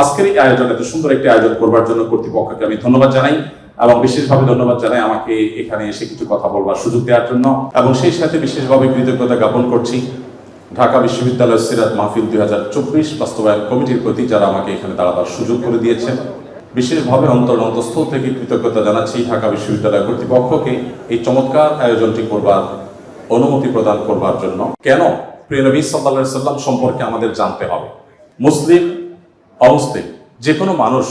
আজকের এই আয়োজন, এত সুন্দর একটি আয়োজন করবার জন্য কর্তৃপক্ষকে আমি ধন্যবাদ জানাই এবং বিশেষভাবে ধন্যবাদ জানাই আমাকে এখানে এসে কিছু কথা বলবার সুযোগ দেওয়ার জন্য, এবং সেই সাথে বিশেষভাবে কৃতজ্ঞতা জ্ঞাপন করছি ঢাকা বিশ্ববিদ্যালয় সিরাত মাহফিল 2024 বাস্তবায়ন কমিটির প্রতি, যারা আমাকে এখানে দাঁড়াবার সুযোগ করে দিয়েছেন। বিশেষভাবে অন্তঃস্থল থেকে কৃতজ্ঞতা জানাচ্ছি ঢাকা বিশ্ববিদ্যালয় কর্তৃপক্ষকে এই চমৎকার আয়োজনটি করবার অনুমতি প্রদান করবার জন্য। কেন প্রিয় নবী সাল্লাল্লাহু আলাইহি সাল্লাম সম্পর্কে আমাদের জানতে হবে। মুসলিম অমুসলিম যে কোনো মানুষ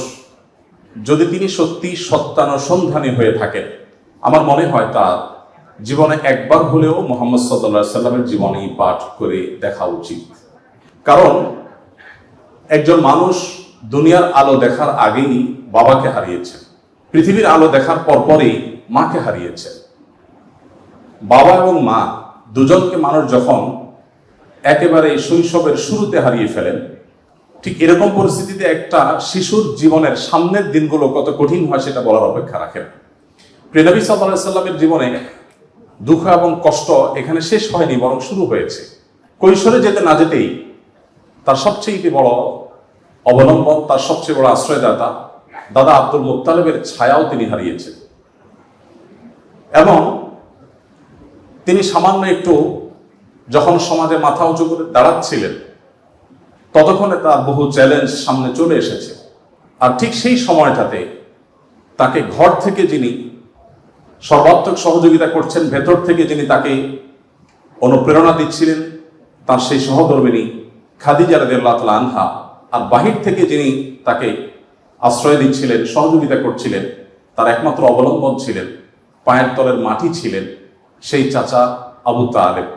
যদি তিনি সত্যি সত্যানুসন্ধানী হয়ে থাকেন, আমার মনে হয় তার জীবনে একবার হলেও মুহাম্মদ সাল্লাল্লাহু আলাইহি সাল্লামের জীবনী পাঠ করে দেখা উচিত। কারণ একজন মানুষ দুনিয়ার আলো দেখার আগেই বাবাকে হারিয়েছে, পৃথিবীর আলো দেখার পরপরই মাকে হারিয়েছে। বাবা এবং মা দুজনকে মানুষ যখন একেবারে শৈশবের শুরুতে হারিয়ে ফেলেন, ঠিক এরকম পরিস্থিতিতে একটা শিশুর জীবনের সামনের দিনগুলো কত কঠিন হয় সেটা বলার অপেক্ষা রাখেন। প্রিয় নবী সাল্লাল্লাহু আলাইহি সাল্লামের জীবনে দুঃখ এবং কষ্ট এখানে শেষ হয়নি, বরং শুরু হয়েছে। কৈশোরে যেতে না যেতেই তার সবচেয়ে বড় অবলম্বন, তার সবচেয়ে বড় আশ্রয়দাতা দাদা আব্দুল মুত্তালিবের ছায়াও তিনি হারিয়েছেন। এবং তিনি সামান্য একটু যখন সমাজে মাথা উঁচু করে দাঁড়াচ্ছিলেন, ততক্ষণে তার বহু চ্যালেঞ্জ সামনে চলে এসেছে। আর ঠিক সেই সময়টাতে তাকে ঘর থেকে যিনি সর্বাত্মক সহযোগিতা করছেন, ভেতর থেকে যিনি তাকে অনুপ্রেরণা দিচ্ছিলেন, তার সেই সহধর্মিণী খাদিজা রাদিয়াল্লাহু তাআলা আনহা, আর বাহির থেকে যিনি তাকে আশ্রয় দিচ্ছিলেন, সহযোগিতা করছিলেন, তার একমাত্র অবলম্বন ছিলেন, পায়ের তলের মাটি ছিলেন সেই চাচা আবু তালেব।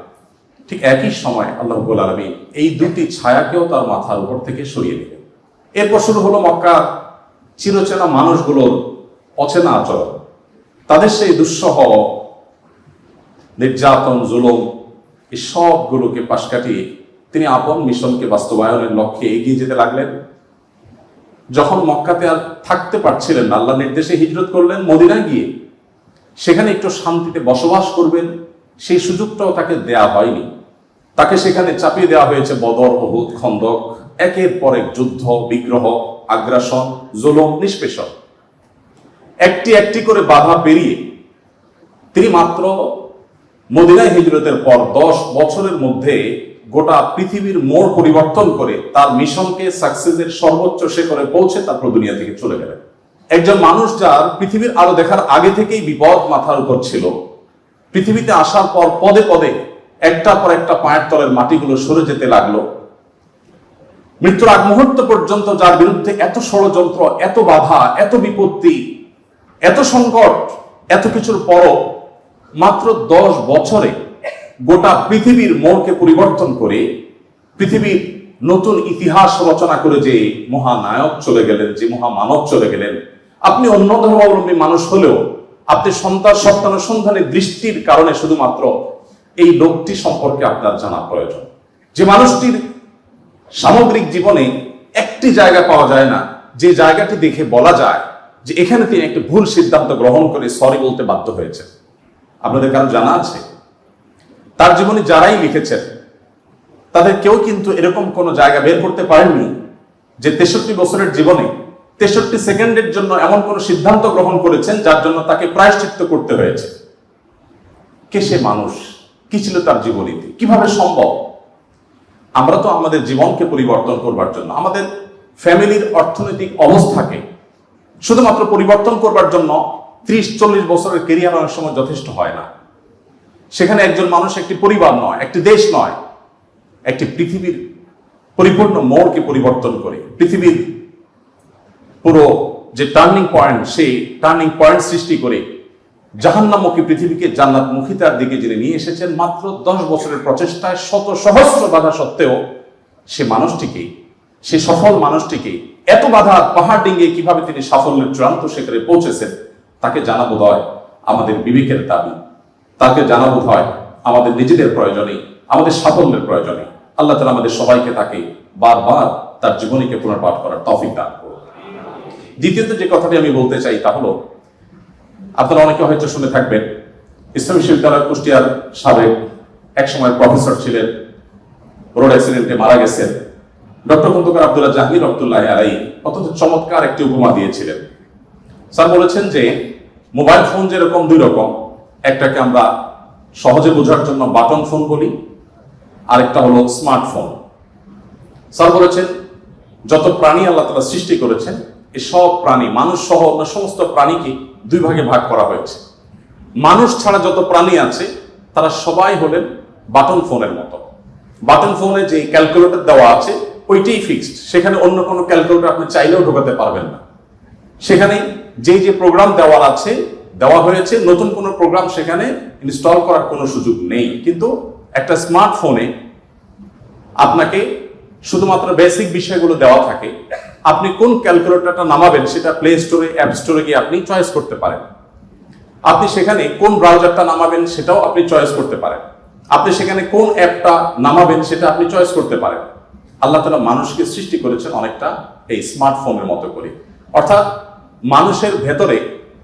ঠিক একই সময় আল্লাহ রাব্বুল আলামিন এই দুটি ছায়াকেও তার মাথার উপর থেকে সরিয়ে দিলেন। এরপর শুরু হলো মক্কার চিরচেনা মানুষগুলোর অচেনা আচরণ, তাদের সেই দুঃসহ নির্যাতন, জুলুম, এই সবগুলোকে পাশ কাটিয়ে তিনি আপন মিশনকে বাস্তবায়নের লক্ষ্যে এগিয়ে যেতে লাগলেন। যখন মক্কাতে আর থাকতে পারছিলেন না, আল্লাহর নির্দেশে হিজরত করলেন মদিনায় গিয়ে। সেখানে একটু শান্তিতে বসবাস করবেন সেই সুযোগটাও তাকে দেয়া হয়নি। তাকে সেখানে চাপিয়ে দেওয়া হয়েছে বদর, উহুদ, খন্দক, একের পর এক যুদ্ধ, বিগ্রহ, আগ্রাসন, জুলুম, নিষ্পেষণ। একটি একটি করে বাধা পেরিয়ে তিনি মাত্র মদিনায় হিজরতের পর 10 বছরের মধ্যে গোটা পৃথিবীর মোড় পরিবর্তন করে তার মিশনকে সাকসেসের সর্বোচ্চ শিখরে পৌঁছে তারপর দুনিয়া থেকে চলে গেলেন। একজন মানুষ যার পৃথিবীর আলো দেখার আগে থেকেই বিপদ মাথার উপর ছিল, পৃথিবীতে আসার পর পদে পদে একটা পর একটা পায়ের তলের মাটিগুলো সরে যেতে লাগলো। মৃত্যুর আগ মুহূর্ত পর্যন্ত যার বিরুদ্ধে এত ষড়যন্ত্র, এত বাধা, এত বিপত্তি, এত সংকট, এত কিছুর পরও মাত্র 10 বছরে গোটা পৃথিবীর মোড়কে পরিবর্তন করে পৃথিবীর নতুন ইতিহাস রচনা করে যে মহানায়ক চলে গেলেন, যে মহামানব চলে গেলেন। আপনি অন্য ধর্মাবলম্বী মানুষ হলেও আপনি সত্যানুসন্ধানের দৃষ্টির কারণে শুধুমাত্র এই লোকটি সম্পর্কে আপনার জানা প্রয়োজন, যে মানুষটির সামগ্রিক জীবনে একটি জায়গা পাওয়া যায় না যে জায়গাটি দেখে বলা যায় যে এখানে তিনি একটি ভুল সিদ্ধান্ত গ্রহণ করে সরি বলতে বাধ্য হয়েছে। আপনাদের কারো জানা আছে? তার জীবনে যারাই লিখেছেন তাদের কেউ কিন্তু এরকম কোনো জায়গা বের করতে পারেননি যে 63 বছরের জীবনে 63 সেকেন্ডের জন্য এমন কোন সিদ্ধান্ত গ্রহণ করেছেন যার জন্য তাকে প্রায়শ্চিত্ত করতে হয়েছে। কে সে মানুষ? কি ছিল তার জীবনীতি? কিভাবে সম্ভব? আমরা তো আমাদের জীবনকে পরিবর্তন করবার জন্য, আমাদের ফ্যামিলির অর্থনৈতিক অবস্থাকে শুধুমাত্র পরিবর্তন করবার জন্য 30-40 বছরের কেরিয়ার অনেক সময় যথেষ্ট হয় না। সেখানে একজন মানুষ একটি পরিবার নয়, একটি দেশ নয়, একটি পৃথিবীর পরিপূর্ণ মোড়কে পরিবর্তন করে পৃথিবীর পুরো যে টার্নিং পয়েন্ট, সেই টার্নিং পয়েন্ট সৃষ্টি করে জাহান্নামমুখী পৃথিবীকে জান্নাতমুখিতার দিকে যিনি নিয়ে এসেছেন মাত্র 10 বছরের প্রচেষ্টায়, শত সহস্র বাধা সত্ত্বেও সে মানুষটিকে, সে সফল মানুষটিকে এত বাধার পাহাড় ডিঙ্গিয়ে কিভাবে তিনি সাফল্যের চূড়ান্ত শিখরে পৌঁছেছেন, তাকে জানা বোধ হয় আমাদের বিবেকের দাবি। তাকে জানা বোধ হয় আমাদের নিজেদের প্রয়োজনে, আমাদের সাফল্যের প্রয়োজনে। আল্লাহ তাআলা আমাদের সবাইকে তাকে বারবার তার জীবনীকে পুনর্পাঠ করার তৌফিক দান করুন। দ্বিতীয়ত যে কথাটি আমি বলতে চাই তা হলো, আপনারা অনেকে হয়তো শুনে থাকবেন, ইসলামী বিশ্ববিদ্যালয় কুষ্টিয়ার সাবেক একসময় প্রফেসর ছিলেন, রোড অ্যাক্সিডেন্টে মারা গেছেন ডক্টর খন্দকার আব্দুল্লাহ জাহাঙ্গীর রহমতুল্লাহ আলাইহি অত্যন্ত চমৎকার একটি উপমা দিয়েছিলেন। স্যার বলেছেন যে মোবাইল ফোন যেরকম দুই রকম, একটাকে আমরা সহজে বোঝার জন্য বাটন ফোন বলি, আরেকটা হলো স্মার্টফোন। স্যার বলেছেন যত প্রাণী আল্লাহ তাআলা সৃষ্টি করেছেন, এই সব প্রাণী, মানুষ সহ অন্য সমস্ত প্রাণীকে দুই ভাগে ভাগ করা হয়েছে। মানুষ ছাড়া যত প্রাণী আছে তারা সবাই হলেন বাটন ফোনের মতো। বাটন ফোনে যে ক্যালকুলেটর দেওয়া আছে ওইটাই ফিক্সড, সেখানে অন্য কোনো ক্যালকুলেটর আপনি চাইলেও ঢোকাতে পারবেন না। সেখানে যে প্রোগ্রাম দেওয়া হয়েছে, নতুন কোনো প্রোগ্রাম সেখানে ইনস্টল করার কোনো সুযোগ নেই। কিন্তু একটা স্মার্টফোনে আপনাকে শুধুমাত্র বেসিক বিষয়গুলো দেওয়া থাকে। আপনি কোন ক্যালকুলেটরটা নামাবেন সেটা প্লে স্টোরে, অ্যাপ স্টোরে গিয়ে আপনি চয়েস করতে পারেন। আপনি সেখানে কোন ব্রাউজারটা নামাবেন সেটাও আপনি চয়েস করতে পারেন। আপনি সেখানে কোন অ্যাপটা নামাবেন সেটা আপনি চয়েস করতে পারেন। আল্লাহ তাআলা মানুষকে সৃষ্টি করেছেন অনেকটা এই স্মার্টফোনের মতো করে। অর্থাৎ মানুষের ভেতরে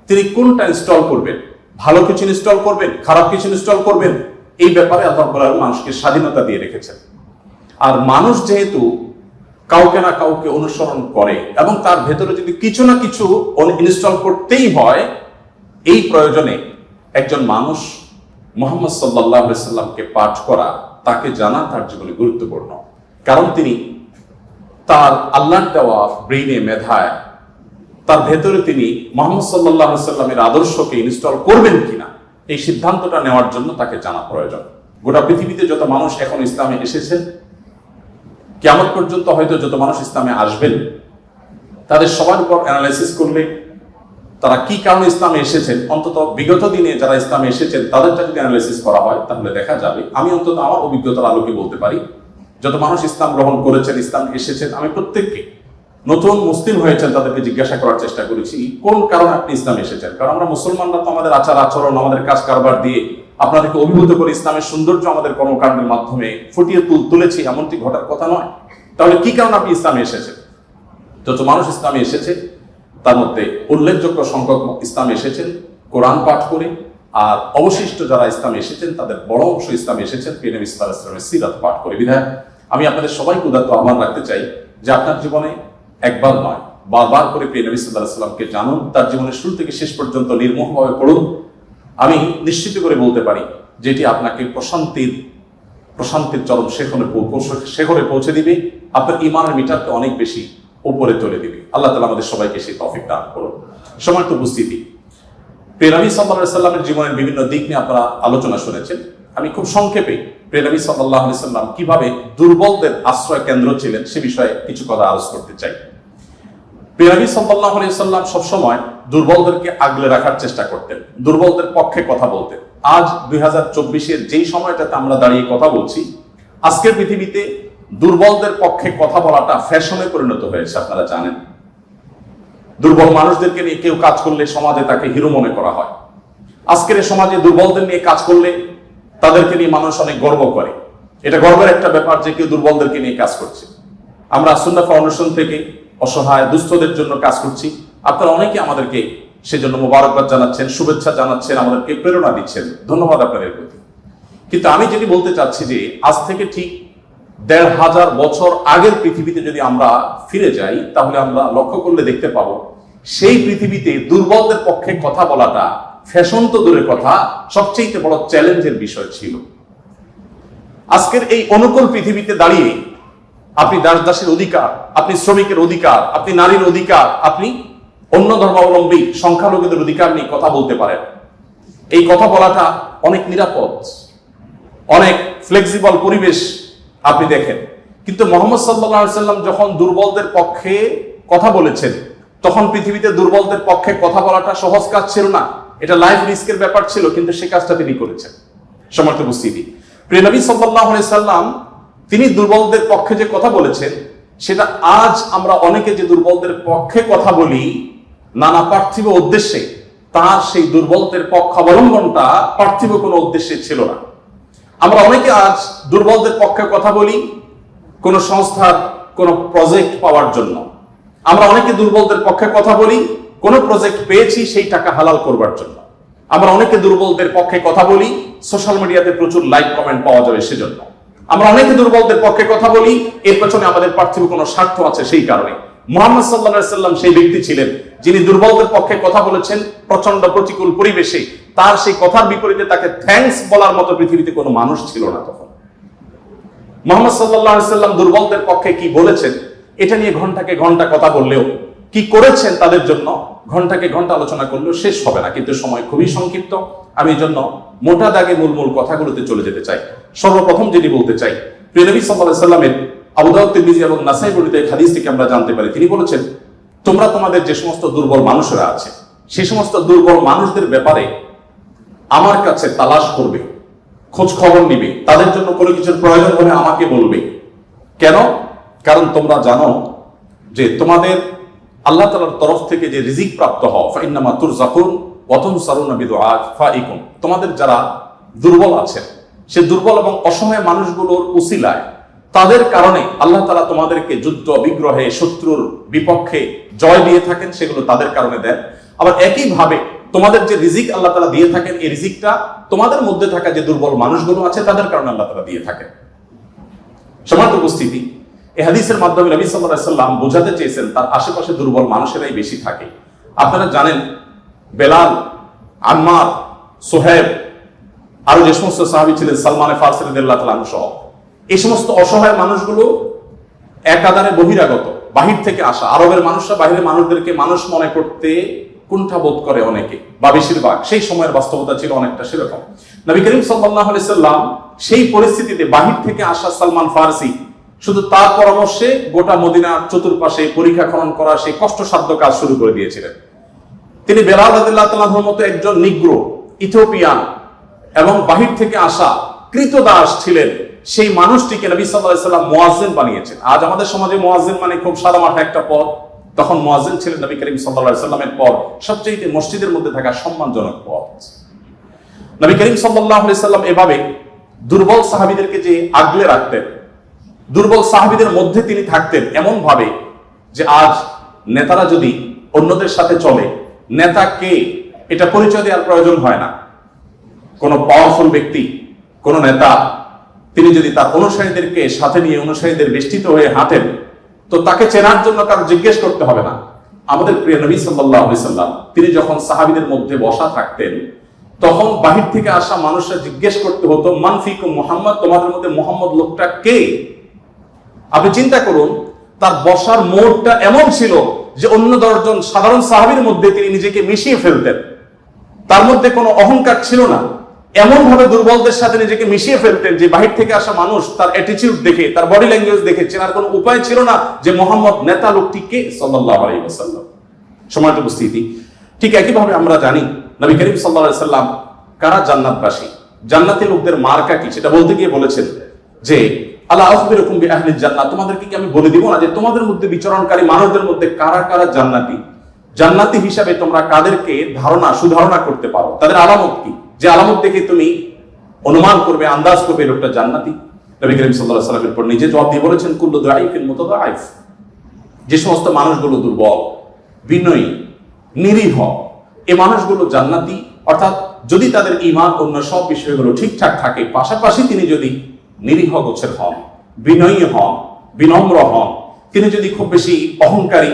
তিনি কোনটা ইনস্টল করবেন, ভালো কিছু ইনস্টল করবেন, খারাপ কিছু ইনস্টল করবেন, এই ব্যাপারে আল্লাহ তাআলা মানুষকে স্বাধীনতা দিয়ে রেখেছেন। আর মানুষ যেহেতু কাউকে না কাউকে অনুসরণ করে এবং তার ভেতরে যদি কিছু না কিছু ইনস্টল করতেই হয়, এই প্রয়োজনে একজন মানুষ মুহাম্মদ সাল্লাল্লাহু আলাইহি সাল্লামকে পাঠ করা, তাকে জানা তার জীবনে গুরুত্বপূর্ণ। কারণ তিনি তার আল্লাহর দেওয়া ব্রেইনে, মেধায়, তার ভেতরে তিনি মুহাম্মদ সাল্লাল্লাহু আলাইহি সাল্লামের আদর্শকে ইনস্টল করবেন কিনা এই সিদ্ধান্তটা নেওয়ার জন্য তাকে জানা প্রয়োজন। গোটা পৃথিবীতে যত মানুষ এখন ইসলামে এসেছেন, কিয়ামত পর্যন্ত হয়তো যত মানুষ ইসলামে আসবেন, তাদের সবার উপর অ্যানালাইসিস করলে তারা কি কারণে ইসলামে এসেছেন, অন্তত বিগত দিনে যারা ইসলামে এসেছেন তাদেরটা যদি অ্যানালাইসিস করা হয় তাহলে দেখা যাবে, আমি অন্তত আমার অভিজ্ঞতার আলোকে বলতে পারি, যত মানুষ ইসলাম গ্রহণ করেছেন, ইসলাম এসেছেন, আমি প্রত্যেককে নতুন মুসলিম হয়েছেন তাদেরকে জিজ্ঞাসা করার চেষ্টা করেছি কোন কারণে আপনি ইসলামে এসেছেন। কারণ আমরা মুসলমানরা তো আমাদের আচার আচরণ, আমাদের কাজ কারবার দিয়ে আপনাদেরকে অভিভূত করে ইসলামের সৌন্দর্য আমাদের কর্মকাণ্ডের মাধ্যমে ফুটিয়ে তুলেছি, এমনটি ঘটার কথা নয়। তাহলে কি কারণে আপনি ইসলামে এসেছেন? যত মানুষ ইসলামে এসেছে তার মধ্যে উল্লেখযোগ্য সংখ্যক ইসলামে এসেছেন কোরআন পাঠ করে, আর অবশিষ্ট যারা ইসলামে এসেছেন তাদের বড় অংশ ইসলামে এসেছেন প্রিয় নবী সাল্লাল্লাহু আলাইহি ওয়াসাল্লামের সিরাত পাঠ করে। বিধায় আমি আপনাদের সবাইকে উদাত্ত আহ্বান রাখতে চাই যে আপনার জীবনে একবার নয়, বারবার করে প্রিয় নবী সাল্লাল্লাহু আলাইহি ওয়াসাল্লামকে জানুন, তার জীবনের শুরু থেকে শেষ পর্যন্ত নির্মোহভাবে পড়ুন। আমি নিশ্চিত করে বলতে পারি যে এটি আপনাকে প্রশান্তির চরম শেখরে পৌঁছে দিবে, আপনার ঈমানের মিটারকে অনেক বেশি উপরে তুলে দিবে। আল্লাহ তাআলা আমাদের সবাইকে সেই তৌফিক দান করুন। সম্মানিত উপস্থিতি, প্রিয় নবী সাল্লাল্লাহু আলাইহি সাল্লামের জীবনের বিভিন্ন দিক নিয়ে আপনারা আলোচনা শুনেছেন। আমি খুব সংক্ষেপে প্রিয় নবী সাল্লাল্লাহু আলাইহি সাল্লাম কিভাবে দুর্বলদের আশ্রয় কেন্দ্র ছিলেন সে বিষয়ে কিছু কথা আলোচনা করতে চাই। প্রিয় নবী সাল্লাল্লাহু আলাইহি সাল্লাম সবসময় দুর্বলদেরকে আগলে রাখার চেষ্টা করতেন, দুর্বলদের পক্ষে কথা বলতেন। আজ 2024-এর যেই সময়টাতে আমরা দাঁড়িয়ে কথা বলছি, আজকের পৃথিবীতে দুর্বলদের পক্ষে কথা বলাটা ফ্যাশনে পরিণত হয়েছে। আপনারা জানেন, দুর্বল মানুষদেরকে নিয়ে কেউ কাজ করলে সমাজে তাকে হিরো মনে করা হয়। আজকের এই সমাজে দুর্বলদের নিয়ে কাজ করলে তাদেরকে নিয়ে মানুষ অনেক গর্ব করে। এটা গর্বের একটা ব্যাপার যে কেউ দুর্বলদেরকে নিয়ে কাজ করছে। আমরা সুন্নাহ ফাউন্ডেশন থেকে অসহায় দুস্থদের জন্য কাজ করছি। আপনারা অনেকে আমাদেরকে সেজন্য মোবারকবাদ জানাচ্ছেন, শুভেচ্ছা জানাচ্ছেন, আমাদেরকে প্রেরণা দিচ্ছেন, ধন্যবাদ আপনাদের প্রতি। কিন্তু আমি যেটি বলতে চাচ্ছি যে আজ থেকে ঠিক ১৫০০ বছর আগের পৃথিবীতে যদি আমরা ফিরে যাই তাহলে আমরা লক্ষ্য করলে দেখতে পাবো সেই পৃথিবীতে দুর্বলদের পক্ষে কথা বলাটা ফ্যাশন তো দূরের কথা, সবচেয়ে বড় চ্যালেঞ্জের বিষয় ছিল। আজকের এই অনুকূল পৃথিবীতে দাঁড়িয়ে আপনি দাসের অধিকার, আপনি শ্রমিকের অধিকার, আপনি নারীর অধিকার, আপনি অন্য ধর্মাবলম্বী সংখ্যালঘুদের অধিকার নিয়ে কথা বলতে পারেন। এই কথা বলাটা অনেক নিরাপদ, অনেক ফ্লেক্সিবল পরিবেশ আপনি দেখেন। কিন্তু মুহাম্মদ সাল্লাল্লাহু আলাইহি সাল্লাম যখন দুর্বলদের পক্ষে কথা বলেছেন তখন পৃথিবীতে দুর্বলদের পক্ষে কথা বলাটা সহজ কাজ ছিল না, এটা লাইফ রিস্কের ব্যাপার ছিল, কিন্তু সে কাজটা তিনি করেছেন। সম্মানিত উপস্থিতি, প্রিয় নবী সাল্লাল্লাহু আলাইহি সাল্লাম তিনি দুর্বলদের পক্ষে যে কথা বলেছেন সেটা আজ আমরা অনেকে যে দুর্বলদের পক্ষে কথা বলি নানা পার্থিব উদ্দেশ্যে, তার সেই দুর্বলদের পক্ষাবলম্বনটা পার্থিব কোনো উদ্দেশ্যে ছিল না। আমরা অনেকে আজ দুর্বলদের পক্ষে কথা বলি কোন সংস্থার কোন প্রজেক্ট পাওয়ার জন্য। আমরা অনেকে দুর্বলদের পক্ষে কথা বলি কোন প্রজেক্ট পেয়েছি সেই টাকা হালাল করবার জন্য। আমরা অনেকে দুর্বলদের পক্ষে কথা বলি সোশ্যাল মিডিয়াতে প্রচুর লাইক কমেন্ট পাওয়া যাবে সেজন্য। আমরা অনেকে দুর্বলদের পক্ষে কথা বলি, এর পেছনে আমাদের পার্থিব কোনো স্বার্থ আছে সেই কারণে। মুহাম্মদ সাল্লাল্লাহু আলাইহি সাল্লাম সেই ব্যক্তি ছিলেন যিনি দুর্বলদের পক্ষে কথা বলেছেন প্রচন্ড প্রতিকূল পরিবেশে। তার সেই কথার বিপরীতে তাকে থ্যাঙ্কস বলার মতো পৃথিবীতে কোনো মানুষ ছিল না তখন। মুহাম্মদ সাল্লাল্লাহু আলাইহি সাল্লাম দুর্বলদের পক্ষে কি বলেছেন এটা নিয়ে ঘন্টাকে ঘন্টা কথা বললেও, কি করেছেন তাদের জন্য ঘন্টাকে ঘন্টা আলোচনা করলেও শেষ হবে না। কিন্তু সময় খুবই সংক্ষিপ্ত, আমি এই জন্য মোটা দাগে মূল কথাগুলোতে চলে যেতে চাই। সর্বপ্রথম যেটি বলতে চাই, প্রিয় নবী সাল্লাল্লাহু আলাইহি সাল্লামের আবু দাউদ, তিরমিজি এবং নাসাই বর্ণিত এই হাদিস থেকে আমরা জানতে পারি, তিনি বলেছেন, তোমরা তোমাদের যে সমস্ত দুর্বল মানুষরা আছে সেই সমস্ত দুর্বল মানুষদের ব্যাপারে আমার কাছে তালাশ করবে, খোঁজ খবর নিবে, তাদের জন্য কোনো কিছুর প্রয়োজন হলে আমাকে বলবে। কেন? কারণ তোমরা জানো যে তোমাদের আল্লাহ তাআলার তরফ থেকে যে রিজিক প্রাপ্ত হও, ফাইন্নামা তুরজাকুন ওয়া তুনসারুনা বিদুআফাইকুম, তোমাদের যারা দুর্বল আছে সে দুর্বল এবং অসহায় মানুষগুলোর উসিলায়, তাদের কারণে আল্লাহ তাআলা তোমাদেরকে যুদ্ধ বিগ্রহে শত্রুর বিপক্ষে জয় দিয়ে থাকেন, সেগুলো তাদের কারণে দেন। আবার একইভাবে তোমাদের যে রিজিক আল্লাহ তাআলা দিয়ে থাকেন, এই রিজিকটা তোমাদের মধ্যে থাকা যে দুর্বল মানুষগুলো আছে তাদের কারণে আল্লাহ তাআলা দিয়ে থাকেন। সম্মানিত উপস্থিতি, এই হাদিসের মাধ্যমে নবী সাল্লাল্লাহু আলাইহি সাল্লাম বোঝাতে চেয়েছেন তার আশেপাশে দুর্বল মানুষেরাই বেশি থাকে। আপনারা জানেন বেলাল, আম্মার, সোহেব, আরো যে সমস্ত সাহাবী ছিলেন, সালমান ফারসি রাদিয়াল্লাহু তাআলা আনহু সহ, এই সমস্ত অসহায় মানুষগুলো একাধারে বহিরাগত, বাহির থেকে আসা। আরবের মানুষরা বাহিরের মানুষদেরকে মানুষ মনে করতে কুণ্ঠাবোধ করে অনেকে, বা বেশিরভাগ। সেই সময়ের বাস্তবতা ছিল অনেকটা সেরকম। নবী করিম সাল্লাল্লাহু আলাইহি সাল্লাম সেই পরিস্থিতিতে বাহির থেকে আসা সালমান ফারসি শুধু তার পরামর্শে গোটা মদিনার চতুর্পাশে পরীক্ষা খনন করা সেই কষ্টসাধ্য কাজ শুরু করে দিয়েছিলেন। তিনি বেলাল রাদিয়াল্লাহু তাআলার মতো একজন নিগ্রো, ইথিওপিয়ান এবং বাহির থেকে আসা কৃতদাস ছিলেন, সেই মানুষটিকে নবী সাল্লাল্লাহু আলাইহি সাল্লাম মুয়াজ্জিন বানিয়েছেন। আজ আমাদের সমাজে মুয়াজ্জিন মানে খুব সাদামাটা একটা পদ, তখন মুয়াজ্জিন ছিলেন নবী করিম সাল্লাল্লাহু আলাইহি সাল্লামের পর সবচেয়ে মসজিদের মধ্যে থাকা সম্মানজনক পদ। নবী করিম সাল্লাল্লাহু আলাইহি সাল্লাম এভাবে দুর্বল সাহাবীদেরকে যে আগলে রাখতেন, দুর্বল সাহাবীদের মধ্যে তিনি থাকতেন এমন ভাবে যে আজ নেতারা যদি অন্যদের সাথে চলে, নেতাকে এটা পরিচয় দেওয়ার প্রয়োজন হয় না। কোন পাওয়ারফুল ব্যক্তি, কোন নেতা, তিনি যদি তার অনুসারীদেরকে সাথে নিয়ে অনুসারীদের বেষ্টিত হয়ে হাঁটেন, তো তাকে চেনার জন্য কারো জিজ্ঞেস করতে হবে না। আমাদের প্রিয় নবী সাল্লাল্লাহু আলাইহি সাল্লাম তিনি যখন সাহাবীদের মধ্যে বসা থাকতেন, তখন বাহির থেকে আসা মানুষরা জিজ্ঞেস করতে হতো, মান ফিকুম মুহাম্মদ, তোমাদের মধ্যে মুহাম্মদ লোকটা কে? আপনি চিন্তা করুন, তার বসার মোড়টা এমন ছিল যে অন্য 10 জন সাধারণ সাহাবীর মধ্যে তিনি নিজেকে মিশিয়ে ফেলতেন। তার মধ্যে কোনো অহংকার ছিল না, এমন ভাবে দুর্বলদের সাথে নিজেকে মিশিয়ে ফেলতেন যে বাহির থেকে আসা মানুষ তার অ্যাটিটিউড দেখে, তার বডি ল্যাঙ্গুয়েজ দেখে চেনার কোনো উপায় ছিল না যে মুহাম্মদ নেতা লোকটি কে, সাল্লাল্লাহু আলাইহি ওয়াসাল্লাম। সম্মানিত উপস্থিতি, ঠিক একইভাবে আমরা জানি নবী করিম সাল্লাল্লাহু আলাইহি ওয়াসাল্লাম কারা জান্নাতবাসী, জান্নাতি লোকদের মার্কা কি, সেটা বলতে গিয়ে বলেছেন যে আলা আখবিরুকুম বিআহলিল জান্নাহ, তোমাদেরকে কি আমি বলে দিব না যে তোমাদের মধ্যে বিচরণকারী মানুষদের মধ্যে কারা কারা জান্নাতি, জান্নাতি হিসাবে তোমরা কাদেরকে সুধারণা করতে পারো, তাদের আলামত কি, যে আলামত দেখে তুমি অনুমান করবে, আন্দাজ করবে লোকটা জান্নাতি। নবী করিম সাল্লাল্লাহু আলাইহি ওয়াসাল্লামের পর নিজে জবাব দিয়ে বলেছেন, কুল্লু দাঈফিন মুতাদাঈফ, যে সমস্ত মানুষগুলো দুর্বল, বিনয়ী, নিরীহ, এই মানুষগুলো জান্নাতি। অর্থাৎ যদি তাদের ঈমান অন্য সব বিষয়গুলো ঠিকঠাক থাকে, পাশাপাশি তিনি যদি নিরীহ গোছের হন, বিনয়ী হন, বিনম্র হন, তিনি যদি খুব বেশি অহংকারী,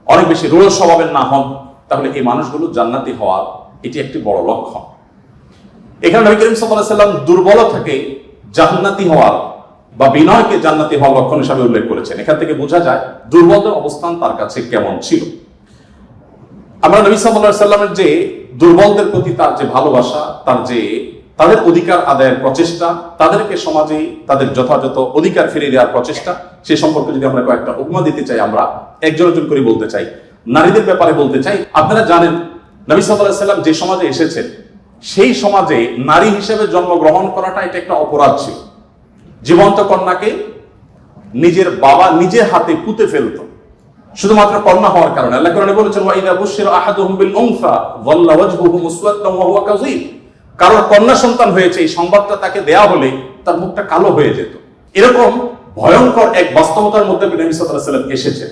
অনেক বেশি রূঢ় স্বভাবের না হন, তাহলে এই মানুষগুলো জান্নাতি হওয়ার এটি একটি বড় লক্ষণ। এখানে নবী করিম সাল্লাল্লাহু আলাইহি ওয়াসাল্লাম দুর্বলতাকে জান্নাতি হওয়ার বা বিনয়কে জান্নাতি হওয়ার লক্ষণ হিসাবে উল্লেখ করেছেন। এখান থেকে বোঝা যায় দুর্বলদের অবস্থান তার কাছে কেমন ছিল। আমরা নবী সাল্লাল্লাহু আলাইহি ওয়াসাল্লামের যে দুর্বলদের প্রতি তার যে ভালোবাসা, তাদের অধিকার আদায়ের প্রচেষ্টা, তাদেরকে সমাজে তাদের যথাযথ অধিকার ফিরিয়ে দেওয়ার প্রচেষ্টা, সে সম্পর্কে যদি আমরা কয়েকটা উপমা দিতে চাই, আমরা একজন করে বলতে চাই। নারীদের ব্যাপারে বলতে চাই, আপনারা জানেন নবী সাল্লাল্লাহু আলাইহি ওয়াসাল্লাম যে সমাজে এসেছেন, সেই সমাজে নারী হিসেবে জন্মগ্রহণ করাটা এটা একটা অপরাধ ছিল। জীবন্ত কন্যাকে নিজের বাবা নিজের হাতে পুঁতে ফেলতো শুধুমাত্র কন্যা হওয়ার কারণে। আল্লাহ কোরআনে বলেছেন, ওয়া ইযা বুশিরা আহাদুহুম বিল উনসা যাল্লা ওয়াজহুহু মুসওয়াদ্দান ওয়া হুয়া কাযীব, কারণ কন্যা সন্তান হয়েছে এই সংবাদটা তাকে দেয়া হলে তার মুখটা কালো হয়ে যেত। এরকম ভয়ঙ্কর এক বাস্তবতার মধ্যে নবী সাল্লাল্লাহু আলাইহি ওয়াসাল্লাম এসেছেন।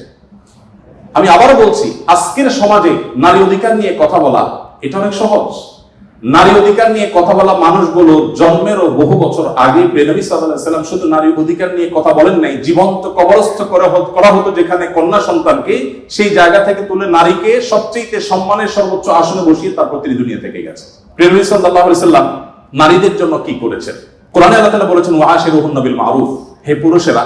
আমি আবারও বলছি, আজকের সমাজে নারী অধিকার নিয়ে কথা বলা এটা অনেক সহজ। নারী অধিকার নিয়ে কথা বলা মানুষগুলো জন্মেরও বহু বছর আগে নবী সাল্লাল্লাহু আলাইহি ওয়াসাল্লাম শুধু নারী অধিকার নিয়ে কথা বলেন নাই, জীবন্ত কবরস্থ করা হতো যেখানে কন্যা সন্তানকে, সেই জায়গা থেকে তুলে নারীকে সবচেয়ে সম্মানের সর্বোচ্চ আসনে বসিয়ে তারপর তিনি দুনিয়া থেকে গেছে। নবী সাল্লাল্লাহু আলাইহি ওয়াসাল্লাম নারীদের জন্য কি করেছেন? কোরআনে আল্লাহ তাআলা বলেছেন, ওয়াশিরুহুন্না বিল মারুফ, হে পুরুষেরা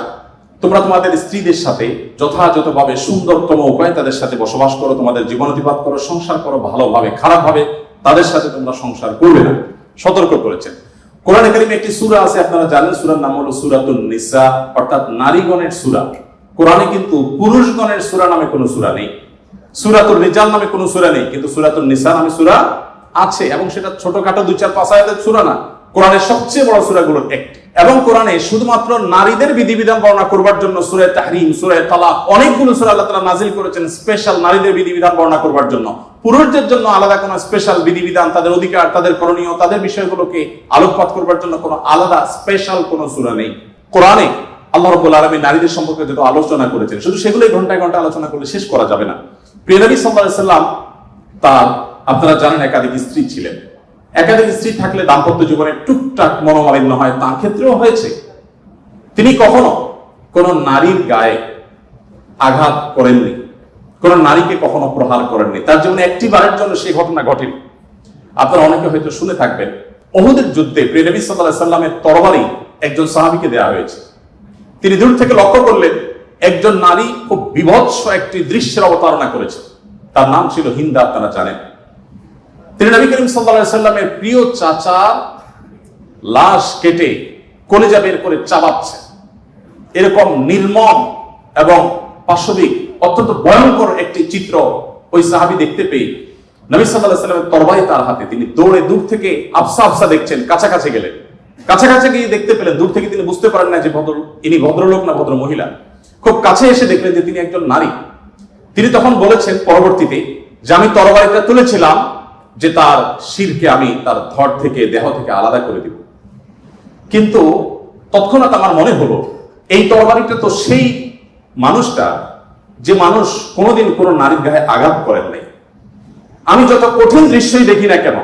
তোমরা তোমাদের স্ত্রীদের সাথে যথাযথভাবে সুন্দরতম উপায়ে তাদের সাথে বসবাস করো, তোমাদের জীবন অতিবাহিত করো, সংসার করো ভালোভাবে, খারাপভাবে তাদের সাথে তোমরা সংসার করবে না, সতর্ক করেছেন। কোরআনে কারিমে একটি সূরা আছে, আপনারা জানেন, সূরার নাম হলো সূরাতুন নিসা, অর্থাৎ নারীগণের সূরা। কোরআনে কিন্তু পুরুষগণের সূরা নামে কোনো সূরা নেই, সূরাতুর রিজাল নামে কোনো সূরা নেই, কিন্তু সূরাতুন নিসা নামে সূরা আছে, এবং সেটা ছোটখাটো 2-4-5 আয়াতের সূরা না, কোরআনের সবচেয়ে বড় সূরাগুলোর একটি। এবং কোরআনে শুধুমাত্র নারীদের বিধিবিধান বর্ণনা করবার জন্য সূরা তাহরিম, সূরা তালাক, অনেকগুলো সূরা আল্লাহ তাআলা নাযিল করেছেন স্পেশাল নারীদের বিধিবিধান বর্ণনা করবার জন্য। পুরুষদের জন্য আলাদা কোনো স্পেশাল বিধিবিধান, তাদের অধিকার, তাদের করণীয়, তাদের বিষয়গুলোকে আলোকপাত করবার জন্য কোনো আলাদা স্পেশাল কোনো সূরা নেই। কোরআনে আল্লাহ রাব্বুল আলামিন নারীদের সম্পর্কে যত আলোচনা করেছেন, শুধু সেগুলোই ঘন্টায় ঘন্টা আলোচনা করলে শেষ করা যাবে না। প্রিয় নবী সাল্লাল্লাহু আলাইহি ওয়াসাল্লাম তার, আপনারা জানেন, একাধিক স্ত্রী ছিলেন। একাধিক স্ত্রী থাকলে দাম্পত্য জীবনে টুকটাক মনোমালিন্য হয়, তার ক্ষেত্রেও হয়েছে। তিনি কখনো কোন নারীর গায়ে আঘাত করেননি, কোন নারীকে কখনো প্রহার করেননি, তার জীবনে একটি বারের জন্য সেই ঘটনা ঘটেনি। আপনারা অনেকে হয়তো শুনে থাকবেন, উহুদের যুদ্ধে প্রিয় নবী সাল্লাল্লাহু আলাইহি ওয়াসাল্লামের তরবারি একজন সাহাবীকে দেওয়া হয়েছে। তিনি দূর থেকে লক্ষ্য করলেন একজন নারী খুব বিভৎস একটি দৃশ্যের অবতারণা করেছে, তার নাম ছিল হিন্দা, আপনারা জানেন। তিনি নবী করিম সাল্লাল্লাহু আলাইহি ওয়াসাল্লামের প্রিয় চাচা লাশ কেটে কলিজা বের করে চাবাচ্ছে, এরকম নির্মম এবং পাশবিক অত্যন্ত ভয়ঙ্কর একটি চিত্র ওই সাহাবী দেখতে পেয়ে নবী সাল্লাল্লাহু আলাইহি ওয়াসাল্লামের তরবারি তার হাতে, তিনি দৌড়ে দূর থেকে আফসা আফসা দেখছেন, কাছাকাছি গেলেন, কাছাকাছি গিয়ে দেখতে পেলেন, দূর থেকে তিনি বুঝতে পারেন না যে ইনি ভদ্রলোক না ভদ্র মহিলা। খুব কাছে এসে দেখলেন যে তিনি একজন নারী। তিনি তখন বলেছেন পরবর্তীতে যে আমি তরবারিটা তুলেছিলাম যে তার শিরকে আমি তার ধড় থেকে, দেহ থেকে আলাদা করে দিব, কিন্তু তৎক্ষণাৎ আমার মনে হলো এই তরবারিটা তো সেই মানুষটা যে মানুষ কোনোদিন কোনো নারীর গায়ে আঘাত করেন নাই। আমি যত কঠিন দৃশ্যই দেখি না কেন,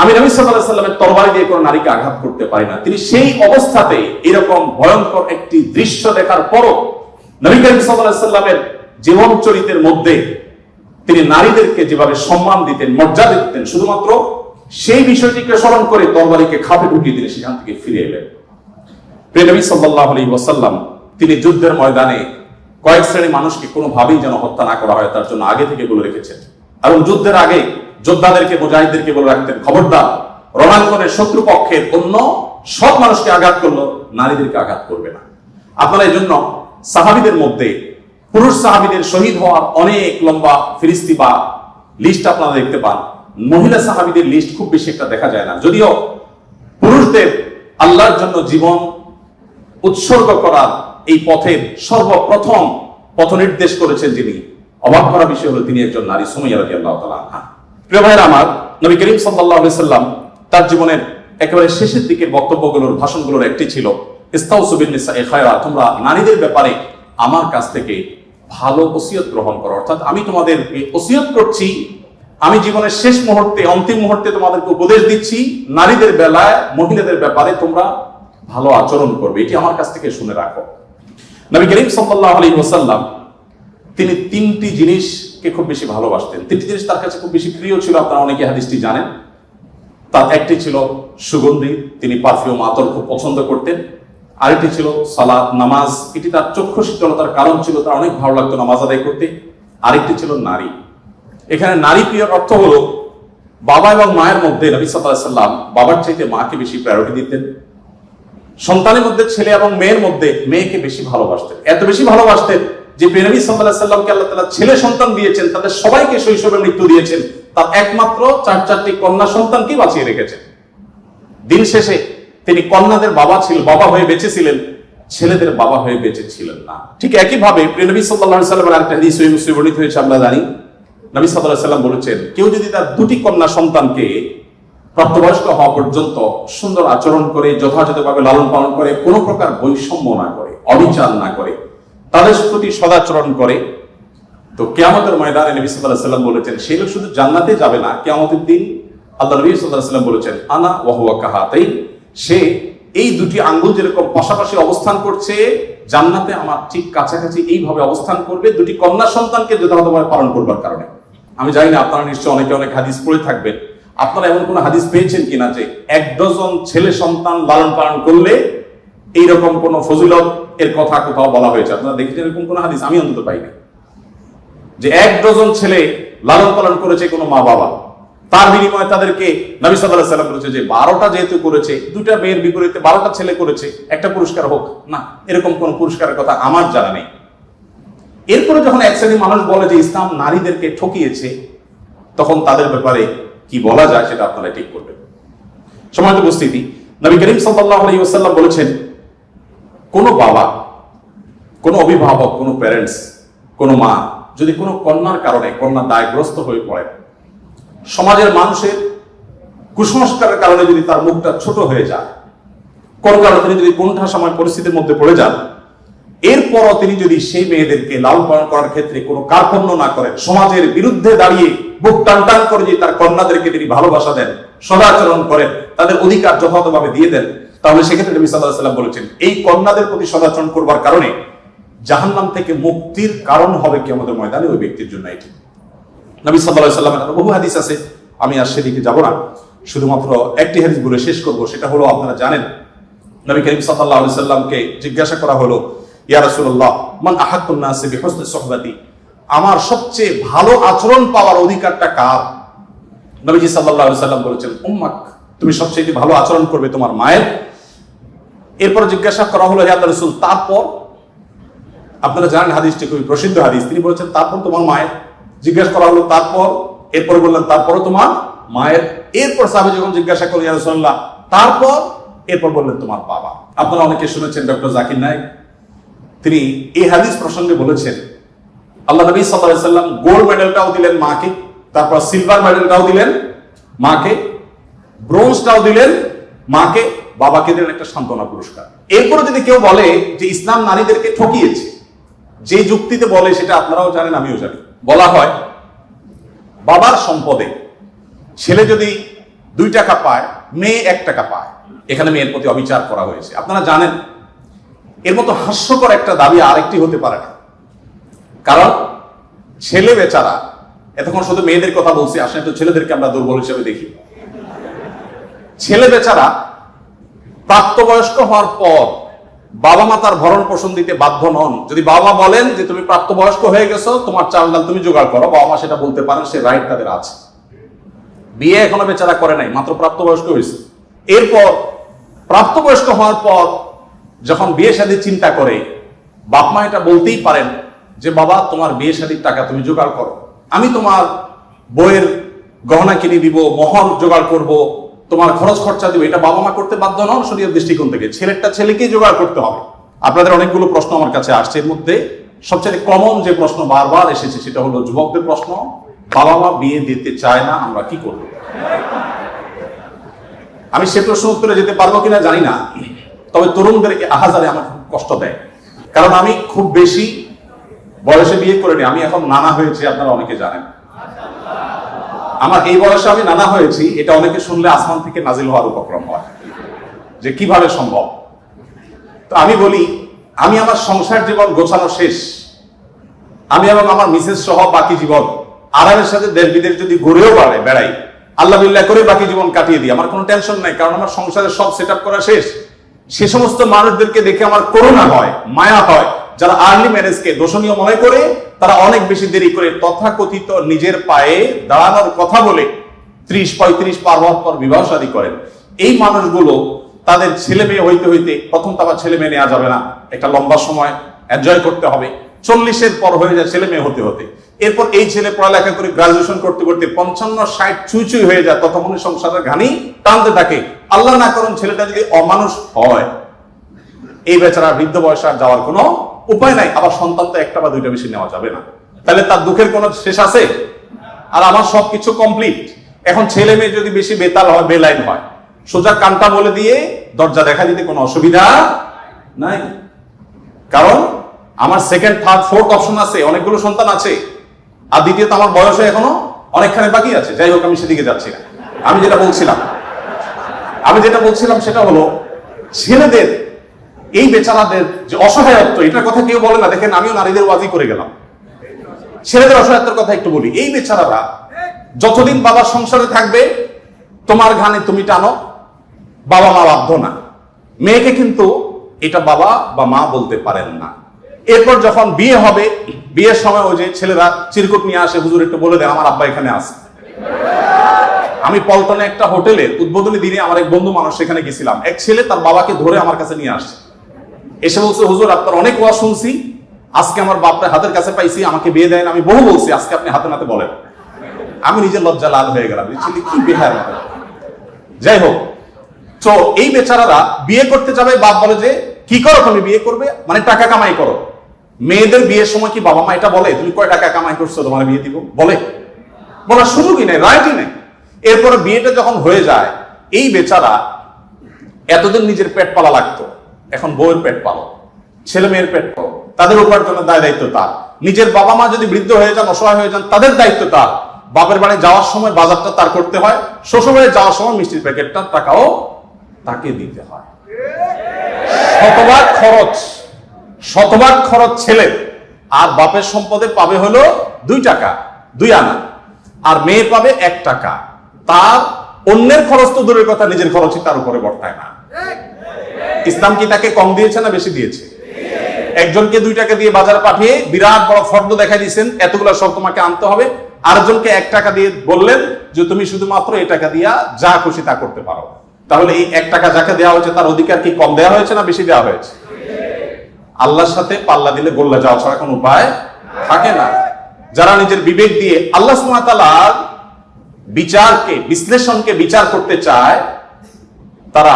আমি নবী সাল্লাল্লাহু আলাইহি ওয়াসাল্লামের তরবারি দিয়ে কোনো নারীকে আঘাত করতে পারি না। তিনি সেই অবস্থাতে এরকম ভয়ঙ্কর একটি দৃশ্য দেখার পরও নবী করিম সাল্লাল্লাহু আলাইহি ওয়াসাল্লামের জীবন চরিত্রের মধ্যে তিনি নারীদেরকে যেভাবে সম্মান দিতেন, মর্যাদা দিতেন, শুধুমাত্র সেই বিষয়টিকে স্মরণ করে তরবারিকে খাপে ঢুকিয়ে তিনি সেখান থেকে ফিরে এলেন। প্রিয় নবী সাল্লাল্লাহু আলাইহি ওয়াসাল্লাম তিনি যুদ্ধের ময়দানে কয়েক শ্রেণী মানুষকে কোনোভাবেই যেন হত্যা না করা হয় তার জন্য আগে থেকে বলে রেখেছেন, এবং যুদ্ধের আগে যোদ্ধাদেরকে, মুজাহিদদেরকে বলে রাখতেন, খবরদার রণাঙ্গনের শত্রুপক্ষের অন্য সব মানুষকে আঘাত করলো, নারীদেরকে আঘাত করবে না। আপনারা এই জন্য সাহাবীদের মধ্যে পুরুষ সাহাবীদের শহীদ হওয়ার অনেক লম্বা ফিরিস্তি বা লিস্ট আপনারা দেখতে পান, মহিলা সাহাবীদের লিস্ট খুব বেশি একটা দেখা যায় না। যদিও পুরুষদের আল্লাহর জন্য জীবন উৎসর্গ করার এই পথের সর্বপ্রথম পথ নির্দেশ করেছেন যিনি, অবাক করা বিষয় হলো তিনি একজন নারী, সুমাইয়া রাদিয়াল্লাহু তাআলা আনহা। প্রিয় ভাইরা আমার, নবী করিম সাল্লাল্লাহু আলাইহি ওয়াসাল্লাম তার জীবনের একেবারে শেষের দিকের বক্তব্যগুলোর, ভাষণগুলোর একটি ছিল ইস্তাউসু বিন নিসাই খায়রা, তোমরা নারীদের ব্যাপারে আমার কাছ থেকে ভালো ওসিয়ত গ্রহণ করো, অর্থাৎ আমি তোমাদেরকে ওসিয়ত করছি, আমি জীবনের শেষ মুহূর্তে, অন্তিম মুহূর্তে তোমাদেরকে উপদেশ দিচ্ছি, নারীদের বেলায়, মহিলাদের ব্যাপারে তোমরা ভালো আচরণ করবে, এটি আমার কাছ থেকে শুনে রাখো। নবী করিম সাল্লাল্লাহু আলাইহি ওয়াসাল্লাম তিনি তিনটি জিনিসকে খুব বেশি ভালোবাসতেন, তিনটি জিনিস তার কাছে খুব বেশি প্রিয় ছিল, আপনারা অনেকে হাদিসটি জানেন। তার একটি ছিল সুগন্ধি, তিনি পারফিউম, আতর খুব পছন্দ করতেন। আরেকটি ছিল সালাত, নামাজ, এটি তার চক্ষু শীতলতার কারণ ছিল, তার অনেক ভালো লাগতো নামাজ আদায় করতে। আরেকটি ছিল নারী। এখানে নারী প্রিয় অর্থ হলো বাবা এবং মায়ের মধ্যে নবী সাল্লাল্লাহু আলাইহি ওয়াসাল্লাম বাবার চাইতে মাকে বেশি প্রায়োরিটি দিতেন। সন্তানের মধ্যে ছেলে এবং মেয়ের মধ্যে মেয়েকে বেশি ভালোবাসতেন, এত বেশি ভালোবাসতেন যে নবী সাল্লাল্লাহু আলাইহি ওয়াসাল্লামকে আল্লাহ তাআলা ছেলে সন্তান দিয়েছেন, তাদের সবাইকে শৈশবে মৃত্যু দিয়েছেন, তার একমাত্র 4টি কন্যা সন্তানকে বাঁচিয়ে রেখেছেন। দিন শেষে তিনি কন্যাদের বাবা হয়ে বেঁচে ছিলেন, ছেলেদের বাবা হয়ে বেঁচে ছিলেন না। ঠিক একই ভাবে নবী সাল্লাল্লাহু আলাইহি ওয়াসাল্লামের আরেকটা হাদিস সহিহ মুসলিমে বর্ণিত হয়েছে, আমরা জানি নবী সাল্লাল্লাহু আলাইহি ওয়াসাল্লাম বলেছেন, কেউ যদি তার 2টি কন্যা সন্তানকে প্রাপ্তবয়স্ক হওয়া পর্যন্ত সুন্দর আচরণ করে, যথাযথভাবে লালন পালন করে, কোনো প্রকার বৈষম্য না করে, অবিচার না করে, তাদের প্রতি সদাচরণ করে, তো কিয়ামতের ময়দানে নবী সাল্লাল্লাহু আলাইহি ওয়াসাল্লাম বলেছেন সেই লোক শুধু জান্নাতে যাবে না, কিয়ামতের দিন আল্লাহ নবী সাল্লাল্লাহু আলাইহি ওয়াসাল্লাম বলেছেন, আনা ওয়া হুয়া কাহাতাইন, সে এই দুটি আঙ্গুল যেরকম পাশাপাশি অবস্থান করছে জান্নাতে আমার ঠিক কাছাকাছি এইভাবে অবস্থান করবে দুটি কন্যা সন্তানকে যথাযথভাবে পালন করবার কারণে। আমি জানি না আপনারা নিশ্চয়ই অনেকে অনেক হাদিস পড়ে থাকবেন, আপনারা এমন কোন হাদিস পেয়েছেন কিনা যে 1 ডজন ছেলে সন্তান লালন পালন করলে এইরকম কোন ফজিলত এর কথা কোথাও বলা হয়েছে? আপনারা দেখেছেন এরকম কোন হাদিস? আমি অন্তত পাইনি যে 1 ডজন ছেলে লালন পালন করেছে কোনো মা বাবা, তার বিনিময়ে তাদেরকে নবী সাল্লাল্লাহু আলাইহি ওয়াসাল্লাম বলেছে যে 12টা যেহেতু করেছে, দুটা মেয়ের বিপরীতে 12টা ছেলে করেছে, একটা পুরস্কার হোক না, এরকম কোন পুরস্কারের কথা আমার জানা নেই। এরপরে যখন এক শ্রেণী মানুষ বলে যে ইসলাম নারীদেরকে ঠকিয়েছে, তখন তাদের ব্যাপারে কি বলা যায় সেটা আপনারা ঠিক করবেন। সম্মানিত উপস্থিতি, নবী করিম সাল্লাল্লাহু আলাইহি ওয়াসাল্লাম বলেছেন, কোন বাবা, কোন অভিভাবক, কোন প্যারেন্টস, কোন মা যদি কোনো কন্যার কারণে কন্যা দায়গ্রস্ত হয়ে পড়ে, সমাজের মানুষের কুসংস্কারের কারণে যদি তার মুখটা ছোট হয়ে যায়, কোন কারণে তিনি যদি কোনটা সময় পরিস্থিতির মধ্যে পড়ে যান, এরপরও তিনি যদি সেই মেয়েদেরকে লালন পালন করার ক্ষেত্রে কোনো কার্পণ্য না করেন, সমাজের বিরুদ্ধে দাঁড়িয়ে বুক টান টান করে যে তার কন্যাদেরকে তিনি ভালোবাসা দেন, সদাচরণ করেন, তাদের অধিকার যথাযথভাবে দিয়ে দেন, তাহলে সেক্ষেত্রে নবী সাল্লাল্লাহু আলাইহি ওয়াসাল্লাম বলেছেন এই কন্যাদের প্রতি সদাচরণ করবার কারণে জাহান্নাম থেকে মুক্তির কারণ হবে কিয়ামতের ময়দানে ওই ব্যক্তির জন্য। এটি নবী সাল্লাল্লাহু আলাইহি ওয়াসাল্লামের বহু হাদিস আছে, আমি আর সেদিকে যাব না, শুধুমাত্র একটি হাদিস বলে শেষ করব। সেটা হলো, আপনারা জানেন নবী করিম সাল্লাল্লাহু আলাইহি ওয়াসাল্লামকে জিজ্ঞাসা করা হলো, ইয়া রাসূলুল্লাহ মান আহাক্কুন নাসি বিহুসনি সুহবাতি, আমার সবচেয়ে ভালো আচরণ পাওয়ার অধিকারটা কার? নবীজি সাল্লাল্লাহু আলাইহি ওয়াসাল্লাম বলেছেন, উম্মাক, তুমি সবচেয়ে ভালো আচরণ করবে তোমার মায়ের। এরপর জিজ্ঞাসা করা হলো, হে আল্লাহর রাসূল, তারপর? আপনারা জানেন হাদিসটি খুবই প্রসিদ্ধ হাদিস, তিনি বলেছেন তারপর তোমার মায়ের। জিজ্ঞাসা করা হলো তারপর, এরপর বললেন তারপর তোমার মায়ের। এরপর সাহাবী যখন জিজ্ঞাসা করলেন, ইয়া রাসূলুল্লাহ তারপর? এরপর বললেন তোমার বাবা। আপনারা অনেকে শুনেছেন ডক্টর জাকির নায়েক, তিনি এই হাদিস প্রসঙ্গে বলেছেন, আল্লাহ নবী সাল্লাল্লাহু আলাইহি ওয়াসাল্লাম গোল্ড মেডেলটাও দিলেন মাকে, তারপর সিলভার মেডেলটাও দিলেন মাকে, ব্রোঞ্জটাও দিলেন মাকে, বাবাকে দিলেন একটা সান্ত্বনা পুরস্কার। এরপরে যদি কেউ বলে যে ইসলাম নারীদেরকে ঠকিয়েছে, যে যুক্তিতে বলে সেটা আপনারাও জানেন আমিও জানি, বলা হয় বাবার সম্পদে ছেলে যদি 2 টাকা পায়, মেয়ে 1 টাকা পায়, এখানে মেয়ের প্রতি অবিচার করা হয়েছে। আপনারা জানেন এর মতো হাস্যকর একটা দাবি আরেকটি হতে পারে না, কারণ ছেলে বেচারা, এতক্ষণ শুধু মেয়েদের কথা বলছি, আসলে তো ছেলেদেরকে আমরা দুর্বল হিসেবে দেখি। ছেলে বেচারা প্রাপ্তবয়স্ক হওয়ার পর বাবা মা তার ভরণ পোষণ দিতে বাধ্য নন। যদি বাবা বলেন যে তুমি প্রাপ্তবয়স্ক হয়ে গেছো, তোমার চাল ডাল তুমি জোগাড় করো, বাবা মা সেটা বলতে পারেন, সে রাইট তাদের আছে। বিয়ে এখনো বেচারা করে নাই, মাত্র প্রাপ্তবয়স্ক হয়েছে। এরপর প্রাপ্তবয়স্ক হওয়ার পর যখন বিয়ে শাদী চিন্তা করে, বাপ মা এটা বলতেই পারেন যে বাবা তোমার বিয়ে শাদীর টাকা তুমি জোগাড় করো, আমি তোমার বইয়ের গহনা কিনে দিব, মোহর জোগাড় করব, তোমার খরচ খরচা দিব। এটা বাবা মা করতে বাধ্য নন শরীয়তের দৃষ্টিকোণ থেকে, ছেলেরটা ছেলেকেই জোগাড় করতে হবে। আপনাদের অনেকগুলো প্রশ্ন আমার কাছে আসছে, এর মধ্যে সবচেয়ে কমন যে প্রশ্ন বারবার এসেছে সেটা হলো যুবকদের প্রশ্ন, বাবা মা বিয়ে দিতে চায় না, আমরা কি করব? আমি সে প্রশ্ন উত্তরে যেতে পারবো কিনা জানি না, তবে তরুণদেরকে আহাজারে আমার খুব কষ্ট দেয়, কারণ আমি খুব বেশি বয়সে বিয়ে করিনি, আমি এখন নানা হয়েছি, আপনারা অনেকে জানেন। আমার এই বয়সে আমি নানা হয়েছি, এটা অনেকে শুনলে আসমান থেকে নাজিল হওয়ার উপক্রম হয় যে কিভাবে সম্ভব। তো আমি বলি, আমি আমার সংসার জীবন গোছানো শেষ, আমি এবং আমার মিসেস সহ বাকি জীবন আরামের সাথে দেশ বিদেশ যদি ঘুরেও বেড়াই, আল্লাহ বিল্লাহ করে বাকি জীবন কাটিয়ে দিই, আমার কোনো টেনশন নাই, কারণ আমার সংসারের সব সেট আপ করা শেষ। সে সমস্ত মানুষদেরকে দেখে আমার করুণা হয়, মায়া হয়, যারা আর্লি ম্যারেজকে দোষণীয় মনে করে, তারা অনেক বেশি দেরি করে তথাকথিত নিজের পায়ে দাঁড়ানোর কথা বলে 30-35 পার হওয়ার পর বিবাহ শাদী করেন। এই মানুষগুলো তাদের ছেলে মেয়ে হইতে হইতে, প্রথম তো আবার ছেলে মেয়ে নেওয়া যাবে না, একটা লম্বা সময় এনজয় করতে হবে, 40-এর পর হয়ে যায় ছেলে মেয়ে হতে হতে। এরপর এই ছেলে পড়ালেখা করে গ্রাজুয়েশন করতে করতে 55-60 ছুঁই ছুঁই হয়ে যায়, ততক্ষণে সংসারের ঘানি টানতে থাকে। আল্লাহ না করুন ছেলেটা যদি অমানুষ হয়, এই বেচারা বৃদ্ধ বয়সে আর যাওয়ার কোনো উপায় নাই। আবার সন্তান তো 1টা বা 2টা বেশি নেওয়া যাবে না, তাহলে তার দুঃখের কোনো শেষ আছে? আর আমার সবকিছু কমপ্লিট। এখন ছেলে মেয়ে যদি বেশি বেতাল হয়, বেলাইন হয়, সোজা কানটা বলে দিয়ে দরজা দেখা দিতে কোনো অসুবিধা নাই, কারণ আমার 2nd, 3rd, 4th অপশন আছে, অনেকগুলো সন্তান আছে। আর দ্বিতীয়ত আমার বয়সে এখনো অনেকখানি বাকি আছে। যাই হোক, আমি সেদিকে যাচ্ছি না। আমি যেটা বলছিলাম সেটা হলো ছেলেদের এই বেচারাদের যে অসহায়ত্ব, এটার কথা কেউ বলে না। দেখেন, আমিও নারীদের ওয়াজি করে গেলাম। ছেলেদের অসহায়ত্বের কথা একটু বলি। এই বেচারারা যতদিন বাবার সংসারে থাকবে, তোমার ঘানে তুমি টানো, বাবা মা বাধ্য না। মেয়েকে কিন্তু এটা বাবা বা মা বলতে পারেন না। এরপর যখন বিয়ে হবে, বিয়ের সময় ওই যে ছেলেরা চিরকুট নিয়ে আসে, হুজুর একটু বলে দেন আমার আব্বা এখানে আছে। আমি পল্টনে একটা হোটেলের উদ্বোধনী দিনে আমার এক বন্ধু মানুষ সেখানে গেছিলাম। এক ছেলে তার বাবাকে ধরে আমার কাছে নিয়ে আসছে, এসে বলছে, হুজুর আপনার অনেক ওয়াজ শুনছি, আজকে আমার বাপরে হাতের কাছে পাইছি, আমাকে বিয়ে দেন। আমি বহু বলছি, আজকে আপনি হাতে নাতে বলেন। আমি নিজে লজ্জা লাল হয়ে গেলাম, ছেলে কি বেহায়। যাই হোক, তো এই বেচারারা বিয়ে করতে যাবে, বাপ বলে যে কি করো তুমি, বিয়ে করবে মানে টাকা কামাই করো। মেয়েদের বিয়ের সময় কি বাবা মা এটা বলে তুমি কয় টাকা কামাই করছো তোমার বিয়ে দিব? বলার সুযোগই নেই, রাইটই নেই। এরপরে বিয়েটা যখন হয়ে যায়, এই বেচারা এতদিন নিজের পেট পালা লাগতো, এখন বউয়ের পেট পালো, ছেলে মেয়ের পেট পালো, তাদের উপার্জনের দায় দায়িত্ব তার। নিজের বাবা মা যদি বৃদ্ধ হয়ে যান, অসহায় হয়ে যান, তাদের দায়িত্ব তার। বাপের বাড়ি যাওয়ার সময় বাজারটা তার করতে হয়, শ্বশুর বাড়ি যাওয়ার সময় মিষ্টির প্যাকেটটার টাকাও তাকে দিতে হয়। শতভাগ খরচ ছেলে, আর বাপের সম্পদে পাবে হলো 2 টাকা 2 আনা, আর মেয়ে পাবে 1 টাকা। তার অন্যের খরচ তো দূরের কথা, নিজের খরচই তার উপরে বর্তায় না। ইসলাম কি তাকে কম দিয়েছে না বেশি দিয়েছে? একজনকে 2 টাকা দিয়ে বাজার পাঠিয়ে বিরাট বড় ফর্দ দেখা দিয়েছেন, এতগুলো সব তোমাকে আনতে হবে। আরেকজনকে 1 টাকা দিয়ে বললেন যে তুমি শুধুমাত্র এই টাকা দিয়া যা খুশি তা করতে পারো। তাহলে এই 1 টাকা যাকে দেওয়া হয়েছে তার অধিকার কি কম দেওয়া হয়েছে না বেশি দেওয়া হয়েছে? আল্লাহর সাথে পাল্লা দিলে গোল্লা যাওয়া ছাড়া কোনো উপায় থাকে না। যারা নিজের বিবেক দিয়ে আল্লাহ সুবহানাহু ওয়া তাআলার বিচারকে, বিশ্লেষণকে বিচার করতে চায়, তারা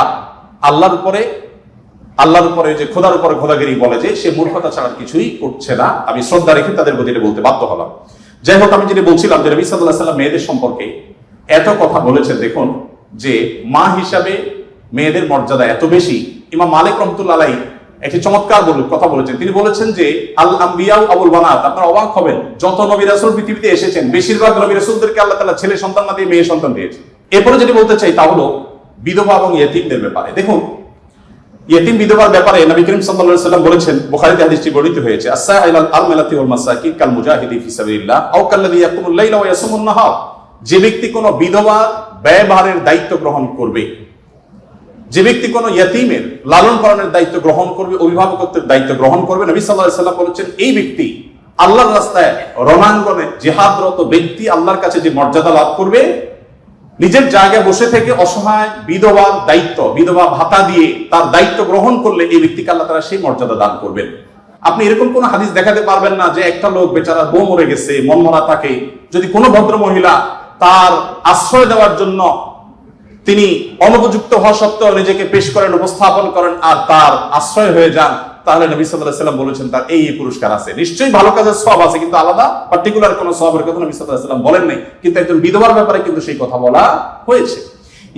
আল্লাহর উপরে যে খোদার উপরে খোদাগিরি বলে যে সে মূর্খতা ছাড়া কিছুই করছে না। আমি শ্রদ্ধা রেখে তাদের প্রতি বলতে বাধ্য হলাম। যাই হোক, আমি যেটা বলছিলাম যে নবী সাল্লাল্লাহু আলাইহি ওয়াসাল্লাম মেয়েদের সম্পর্কে এত কথা বলেছেন। দেখুন যে মা হিসাবে মেয়েদের মর্যাদা এত বেশি। ইমাম মালিক রাহমাতুল্লাহ আলাইহি একটি চমৎকার কথা বলেছেন। তিনি বলেছেন যে আল আম্বিয়া আবুল বানাত। আপনারা অবাক হবেন, যত নবী রাসূল পৃথিবীতে এসেছেন বেশিরভাগ নবী রাসূলদেরকে আল্লাহ তাআলা ছেলে সন্তান না দিয়ে মেয়ে সন্তান দিয়েছেন। এরপরে যেটি বলতে চাই তা হলো বিধবা এবং ইয়েতিমদের ব্যাপারে। দেখুন, ইয়েতিম বিধবার ব্যাপারে নবী করিম সাল্লাল্লাহু আলাইহি ওয়াসাল্লাম বলেছেন, বুখারীতে হাদিসটি বর্ণিত হয়েছে, আস-সাইলাল আরমালাতি ওয়াল মাসাকিন কাল মুজাহিদি ফি সাবিলিল্লাহ আও কাল্লাযী ইয়াকুমুল লাইলা ওয়া ইয়াসুমুন নাহার। যে ব্যক্তি কোনো বিধবার ব্যয়ভারের দায়িত্ব গ্রহণ করবে, যে ব্যক্তি কোনো ইয়েতিমের লালন পালনের দায়িত্ব গ্রহণ করবে, অভিভাবকত্বের দায়িত্ব গ্রহণ করবে, নবী সাল্লাল্লাহু আলাইহি ওয়াসাল্লাম বলেছেন এই ব্যক্তি আল্লাহর রাস্তায় রণাঙ্গনে জিহাদরত ব্যক্তি আল্লাহর কাছে যে মর্যাদা লাভ করবে, নিজের জায়গায় বসে থেকে অসহায় বিধবার দায়িত্ব, বিধবা ভাতা দিয়ে তার দায়িত্ব গ্রহণ করলে এই ব্যক্তিকে আল্লাহ তাআলা সেই মর্যাদা দান করবেন। আপনি এরকম কোন হাদিস দেখাতে পারবেন না যে একটা লোক বেচারা বউ মরে গেছে, মনমরা থাকে, যদি কোনো ভদ্র মহিলা তার আশ্রয় দেওয়ার জন্য তিনি অনুপযুক্ত হওয়া সত্ত্বেও নিজেকে পেশ করেন, উপস্থাপন করেন, আর তার আশ্রয় হয়ে যান, তাহলে নবী সাল্লাল্লাহু আলাইহি ওয়াসাল্লাম বলেছেন তার এই পুরস্কার আছে। নিশ্চয়ই ভালো কাজের সওয়াব আছে, কিন্তু আলাদা পার্টিকুলার কোনো সওয়াবের কথা নবী সাল্লাল্লাহু আলাইহি ওয়াসাল্লাম বলেন নাই। কিন্তু একজন বিধবার ব্যাপারে কিন্তু সেই কথা বলা হয়েছে।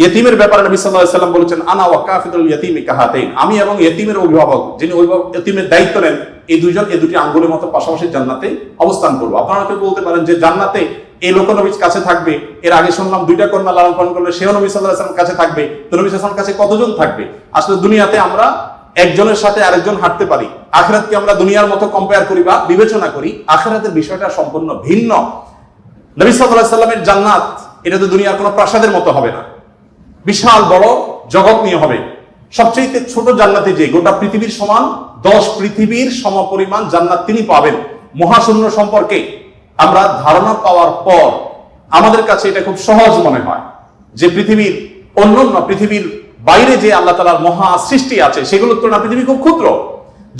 ইয়েতিমের ব্যাপারে নবী সাল্লাল্লাহু আলাইহি ওয়াসাল্লাম বলেছেন, আনা ওয়া কাফিলুল ইয়াতীমি কাহাতাইন। আমি এবং ইয়েতিমের অভিভাবক, যিনি ইয়েতিমের দায়িত্ব নেন, এই দুইজন এই দুটি আঙ্গুলের মতো পাশাপাশি জান্নাতে অবস্থান করব। আপনারা কেউ বলতে পারেন যে জান্নাতে এই লোক নবীর কাছে থাকবে, এর আগে শুনলাম 2টা কন্যা লালন পালন করলে সেও নবী সাল্লাল্লাহু আলাইহি ওয়াসাল্লাম কাছে থাকবে, তো নবী সাল্লাল্লাহু আলাইহি ওয়াসাল্লাম কাছে কতজন থাকবে? আসলে দুনিয়াতে আমরা একজনের সাথে আরেকজন হাঁটতে পারি, আখিরাতকে আমরা দুনিয়ার মতো কম্পেয়ার করি বা বিবেচনা করি, আখিরাতের বিষয়টা সম্পূর্ণ ভিন্ন। নবী সাল্লাল্লাহু আলাইহি ওয়াসাল্লামের জান্নাত এটা তো দুনিয়ার কোনো প্রাসাদের মতো হবে না, বিশাল বড় জগৎ নিয়ে হবে। সবচেয়ে ছোট জান্নাতে যে গোটা পৃথিবীর সমান 10 পৃথিবীর সমপরিমাণ জান্নাত তিনি পাবেন। মহাশূন্য সম্পর্কে আমরা ধারণা পাওয়ার পর আমাদের কাছে এটা খুব সহজ মনে হয় যে পৃথিবীর অন্যান্য পৃথিবীর বাইরে যে আল্লাহ তাআলার মহা সৃষ্টি আছে সেগুলোর তুলনায় পৃথিবী খুব ক্ষুদ্র।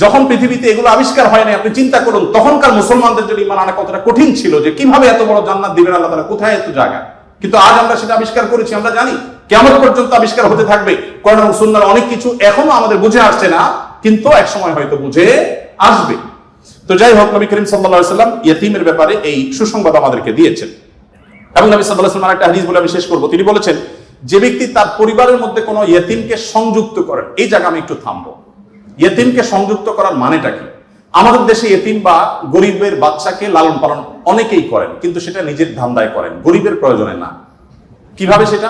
যখন পৃথিবীতে এগুলো আবিষ্কার হয় না, আপনি চিন্তা করুন তখনকার মুসলমানদের জন্য ঈমান আনা কতটা কঠিন ছিল, যে কিভাবে এত বড় জান্নাত দিবেন আল্লাহ তাআলা, কোথায় এত জায়গা। কিন্তু আজ আমরা সেটা আবিষ্কার করেছি, আমরা জানি কিয়ামত পর্যন্ত আবিষ্কার হতে থাকবে। কোরআন এবং সুন্নাহর অনেক কিছু এখনো আমাদের বুঝে আসছে না, কিন্তু একসময় হয়তো বুঝে আসবে। তো যাই হোক, নবী করিম সাল্লাল্লাহু আলাইহি ওয়াসাল্লাম ইয়েতিমের ব্যাপারে এই সুসংবাদ আমাদেরকে দিয়েছেন। এবং নবী সাল্লাল্লাহু আলাইহি ওয়াসাল্লাম একটা হাদিস বলে আমি শেষ করব। তিনি বলেছেন, যে ব্যক্তি তার পরিবারের মধ্যে কোনো ইয়েতিমকে সংযুক্ত করেন, এই জায়গা আমি একটু থামবো। ইয়েতিমকে সংযুক্ত করার মানেটা কি? আমাদের দেশে ইয়েতিম বা গরিবের বাচ্চাকে লালন পালন অনেকেই করেন, কিন্তু সেটা নিজের ধান্দায় করেন, গরিবের প্রয়োজনে না। কিভাবে সেটা?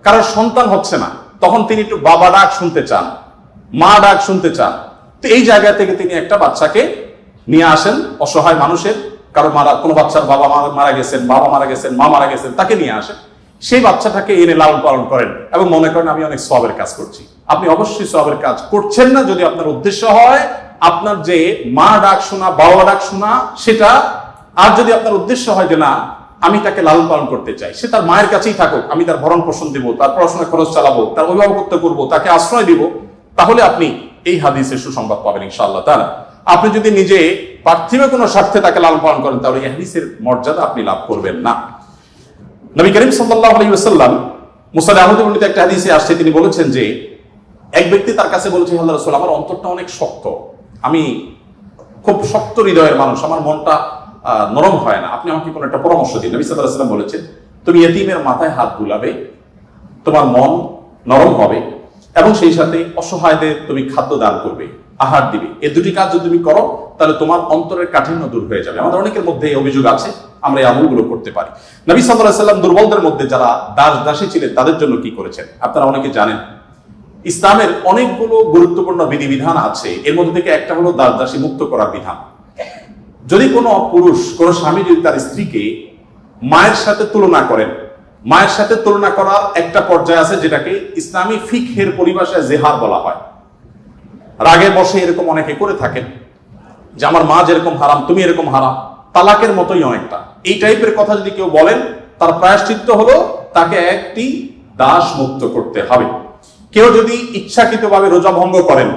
কারণ সন্তান হচ্ছে না, তখন তিনি একটু বাবা ডাক শুনতে চান, মা ডাক শুনতে চান। তো এই জায়গা থেকে তিনি একটা বাচ্চাকে নিয়ে আসেন, অসহায় মানুষের, কারো কোনো বাচ্চার বাবা মারা গেছেন, বাবা মারা গেছেন, মা মারা গেছেন, তাকে নিয়ে আসেন। সেই বাচ্চাটাকে এনে লালন পালন করেন এবং মনে করেন আমি অনেক সওয়াবের কাজ করছি। আপনি অবশ্যই সওয়াবের কাজ করছেন না যদি আপনার উদ্দেশ্য হয় আপনার যে মা ডাক শোনা, বাবা ডাক শোনা সেটা, আর যদি আপনার উদ্দেশ্য হয় যে না আমি তাকে লালন পালন করতে চাই, সে তার মায়ের কাছেই থাকুক, আমি তার ভরণ পোষণ দিব, তার পড়াশোনা খরচ চালাবো, তার অভিভাবকত্ব করবো, তাকে আশ্রয় দিব, তাহলে আপনি এই হাদিসের সুসংবাদ পাবেন ইনশাআল্লাহ তাআলা। আপনি যদি নিজে পার্থিব কোনো স্বার্থে তাকে লালন পালন করেন তাহলে এই হাদিসের মর্যাদা আপনি লাভ করবেন না। নবী করিম সাল্লাল্লাহু আলাইহি ওয়াসাল্লাম মুসনাদ আহমদে বর্ণিত একটা হাদিসে আসছে, তিনি বলেছেন যে এক ব্যক্তি তার কাছে বলেছে, আল্লাহ রাসূল, আমার অন্তরটা অনেক শক্ত, আমি খুব শক্ত হৃদয়ের মানুষ, আমার মনটা নরম হয় না, আপনি আমাকে কোনো একটা পরামর্শ দিন। নবী সাল্লাল্লাহু আলাইহি ওয়াসাল্লাম বলেছেন, তুমি ইতিমের মাথায় হাত বুলাবে, তোমার মন নরম হবে এবং সেই সাথে অসহায়দের তুমি খাদ্য দান করবে, আহার দিবে। এই দুটি কাজ যদি তুমি করো তাহলে তোমার অন্তরের কাঠিন্য দূর হয়ে যাবে। আমাদের অনেকের মধ্যে এই অভিযোগ আছে, আমরা এই আমলগুলো করতে পারি। নবী সাল্লাল্লাহু আলাইহি ওয়াসাল্লাম দুর্বলদের মধ্যে যারা দাস দাসী ছিলেন তাদের জন্য কি করেছেন আপনারা অনেকে জানেন। ইসলামের অনেকগুলো গুরুত্বপূর্ণ বিধিবিধান আছে, এর মধ্যে থেকে একটা হলো দাস দাসী মুক্ত করার বিধান। যদি কোনো পুরুষ, কোনো স্বামী যদি তার স্ত্রীকে মায়ের সাথে তুলনা করেন, মায়ের সাথে তুলনা করার একটা পর্যায়ে আছে যেটাকে ইসলামী ফিকহের পরিভাষায় জেহার বলা হয়। রাগে বসে এরকম অনেকে করে থাকেন যে আমার মা যেরকম হারাম তুমি এরকম হারাম, তালাকের মতোই অনেকটা এই টাইপের কথা যদি কেউ বলেন, তার প্রায়শ্চিত্ত হলো তাকে একটি দাস মুক্ত করতে হবে। কেউ যদি ইচ্ছাকৃতভাবে রোজা ভঙ্গ করেন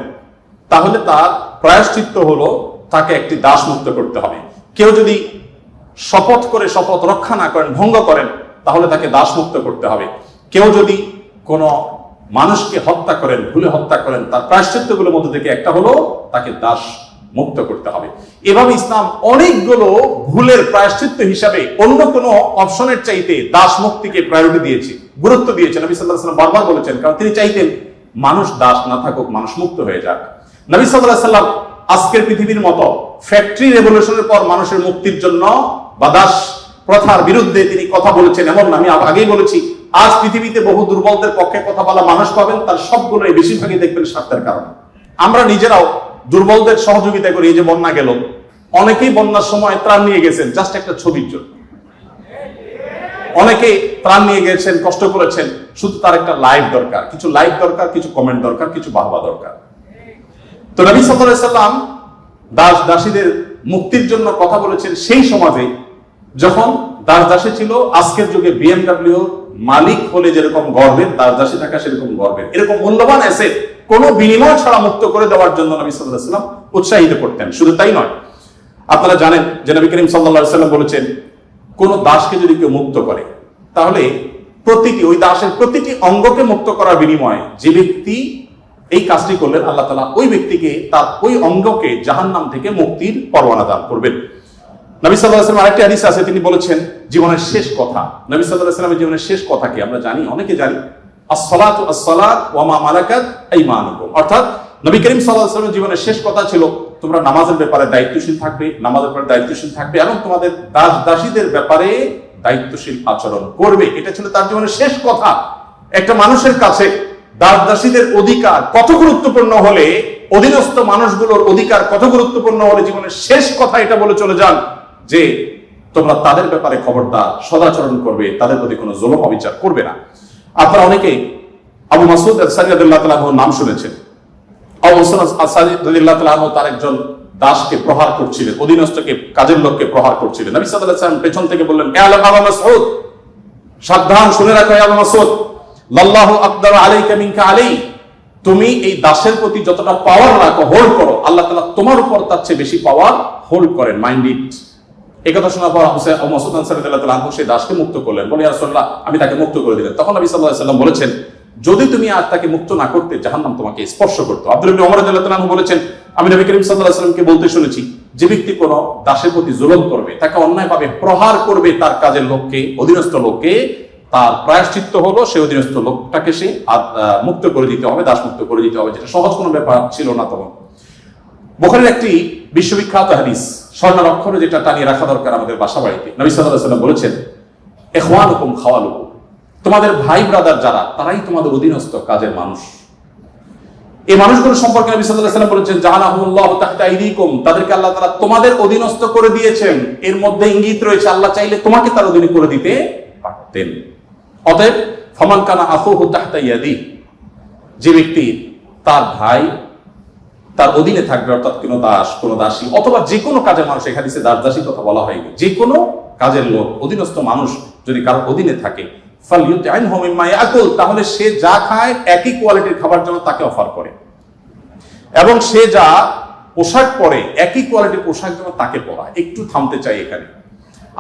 তাহলে তার প্রায়শ্চিত্ত হলো তাকে একটি দাস মুক্ত করতে হবে। কেউ যদি শপথ করে শপথ রক্ষা না করেন, ভঙ্গ করেন, তাহলে তাকে দাস মুক্ত করতে হবে। কেউ যদি কোনো মানুষকে হত্যা করেন, ভুলে হত্যা করেন, তার প্রায়শ্চিত্তগুলোর মধ্যে থেকে একটা হলো তাকে দাস মুক্ত করতে হবে। এভাবে ইসলাম অনেকগুলো ভুলের প্রায়শ্চিত্ত হিসাবে অন্য কোনো অপশনের চাইতে দাস মুক্তিকে প্রায়োরিটি দিয়েছে, গুরুত্ব দিয়েছেন। নবী সাল্লাল্লাহু আলাইহি ওয়াসাল্লাম বারবার বলেছেন, কারণ তিনি চাইতেন মানুষ দাস না থাকুক, মানুষ মুক্ত হয়ে যাক। নবী সাল্লাল্লাহু আলাইহি ওয়াসাল্লাম আজকের পৃথিবীর মতো ফ্যাক্টরি রেভলিউশনের পর মানুষের মুক্তির জন্য বা দাস প্রথার বিরুদ্ধে তিনি কথা বলেছেন এমন না। আমি আগেই বলেছি, আজ পৃথিবীতে বহু দুর্বলদের পক্ষে কথা বলা মানুষ পাবেন, তার সবগুলোই বেশিরভাগই দেখবেন স্বার্থের কারণে। আমরা নিজেরাও দুর্বলদের সহযোগিতা করি। এই যে বন্যা গেল, অনেকেই বন্যার সময় ত্রাণ নিয়ে গেছেন জাস্ট একটা ছবির জন্য, অনেকে ত্রাণ নিয়ে গেছেন, কষ্ট করেছেন, শুধু তার একটা লাইক দরকার, কিছু লাইক দরকার, কিছু কমেন্ট দরকার, কিছু বাহবা দরকার। তো নবী সাল্লাল্লাহু আলাইহি ওয়াসাল্লাম দাস দাসীদের মুক্তির জন্য কথা বলেছেন সেই সমাজে যখন দাস দাসী ছিল। আজকের যুগে বিএমডব্লিউ মালিক হলে যেরকম গর্বের, দাস দাসী থাকা সেরকম গর্বের। এরকম মূল্যবান অ্যাসেট কোনো বিনিময় ছাড়া মুক্ত করে দেওয়ার জন্য নবী সাল্লাল্লাহু আলাইহি ওয়াসাল্লাম উৎসাহিত করতেন। শুধু তাই নয়, আপনারা জানেন যে নবী করিম সাল্লাল্লাহু আলাইহি ওয়াসাল্লাম বলেছেন, কোন দাসকে যদি কেউ মুক্ত করে তাহলে ওই দাসের প্রতিটি অঙ্গকে মুক্ত করার বিনিময়ে যে ব্যক্তি এই কাজটি করলেন, আল্লাহ তাআলা ওই ব্যক্তিকে তার ওই অঙ্গকে জাহান্নাম থেকে মুক্তির পরোয়ানা দান করবেন। নবী সাল্লাল্লাহু আলাইহি ওয়াসাল্লাম আরেকটি হাদিস আছে, তিনি বলেছেন জীবনের শেষ কথা। নবী সাল্লাল্লাহু আলাইহি ওয়াসাল্লামের জীবনের শেষ কথা কি আমরা জানি, অনেকে জানি, আসসালাতু আসসালাত ওয়া মা মালাকাত আইমানুকুম। অর্থাৎ নবী করিম সাল্লাল্লাহু আলাইহি ওয়াসাল্লামের জীবনের শেষ কথা ছিল তোমরা নামাজের ব্যাপারে দায়িত্বশীল থাকবে, নামাজের ব্যাপারে দায়িত্বশীল থাকবে এবং তোমাদের দাস দাসীদের ব্যাপারে দায়িত্বশীল আচরণ করবে। এটা ছিল তার জীবনের শেষ কথা। একটা মানুষের কাছে দাস দাসীদের অধিকার কত গুরুত্বপূর্ণ হলে, অধীনস্থ মানুষগুলোর অধিকার কত গুরুত্বপূর্ণ হলে জীবনের শেষ কথা এটা বলে চলে যান যে তোমরা তাদের ব্যাপারে খবরদার সদাচরণ করবে, তাদের প্রতি কোনো জুলুম অবিচার করবে না। আপনারা অনেকে আবু মাসউদ আনসারী রাদিয়াল্লাহু তাআলা আনহুর নাম শুনেছেন। আবু মাসউদ আনসারী রাদিয়াল্লাহু তাআলা আনহু তার একজন দাসকে প্রহার করছিলেন, অধীনস্থকে, কাজের লোককে প্রহার করছিলেন। নবী সাল্লাল্লাহু আলাইহি ওয়াসাল্লাম পেছন থেকে বললেন, হে আবু মাসউদ, সাবধান, শুনে রাখো আবু মাসউদ, লাল্লাহু আকদার আলাইকা মিনকা আলাই, তুমি এই দাসের প্রতি যতটা পাওয়ার রাখো, হোল্ড করো, আল্লাহ তাআলা তোমার উপর তার চেয়ে বেশি পাওয়ার হোল্ড করেন, মাইন্ড ইট। এই কথা শোনার পর আবু মাসউদ আনসারী রাদিয়াল্লাহু তাআলা আনহু সেই দাসকে মুক্ত করলেন। বলে, ইয়া রাসূলুল্লাহ, আমি তাকে মুক্ত করে দিলেন। তখন নবী সাল্লাল্লাহু আলাইহি ওয়াসাল্লাম বলেছেন, যদি তুমি আজ তাকে মুক্ত না করতে, জাহান্নাম তোমাকে স্পর্শ করতো। আব্দুল্লাহ ইবনে ওমর রাদিয়াল্লাহু তাআলা আনহু বলেছেন, আমি নবী করিম সাল্লাল্লাহু আলাইহি ওয়াসাল্লামকে বলতে শুনেছি, যে ব্যক্তি কোনো দাসের প্রতি জুলুম করবে, তাকে অন্যায়ভাবে প্রহার করবে, তার কাজের লোককে, অধীনস্থ লোককে, তার প্রায়শ্চিত্ত হলো সে অধীনস্থ লোকটাকে সে মুক্ত করে দিতে হবে, দাস মুক্ত করে দিতে হবে, যেটা সহজ কোনো ব্যাপার ছিল না তখন। বুখারীর একটি বিশ্ববিখ্যাত হাদিস, স্বর্ণের অক্ষরে যেটা টানিয়ে রাখা দরকার আমাদের বাসা বাড়িতে। নবী সাল্লাল্লাহু আলাইহি ওয়াসাল্লাম বলেছেন, ইখওয়ানুকুম খাওয়ালুকুম, তোমাদের ভাই ব্রাদার যারা, তারাই তোমাদের অধীনস্থ কাজের মানুষ। এই মানুষগুলো সম্পর্কে নবী সাল্লাল্লাহু আলাইহি ওয়াসাল্লাম বলেছেন, জাআলাহুল্লাহু তাহতা আইদিকুম, তাদেরকে আল্লাহ তাআলা তোমাদের অধীনস্থ করে দিয়েছেন। এর মধ্যে ইঙ্গিত রয়েছে আল্লাহ চাইলে তোমাকে তার অধীনে করে দিতে পারতেন। অতএব ফামান কানা আখুহু তাহতা ইয়াদি, যে ব্যক্তি তার ভাই তার অধীনে থাকবে, অর্থাৎ কোনো দাস, কোনো দাসী, অথবা যে কোনো কাজের মানুষ, এখানে দাস দাসী কথা বলা হয়নি, যে কোনো কাজের লোক, অধীনস্থ মানুষ যদি কারোর অধীনে থাকে, ফালইউতআইনহু মিম্মা ইয়াকুল, তাহলে সে যা খায় একই কোয়ালিটির খাবার যেন তাকে অফার করে, এবং সে যা পোশাক পরে একই কোয়ালিটির পোশাক যেন তাকে পরায়। একটু থামতে চাই এখানে।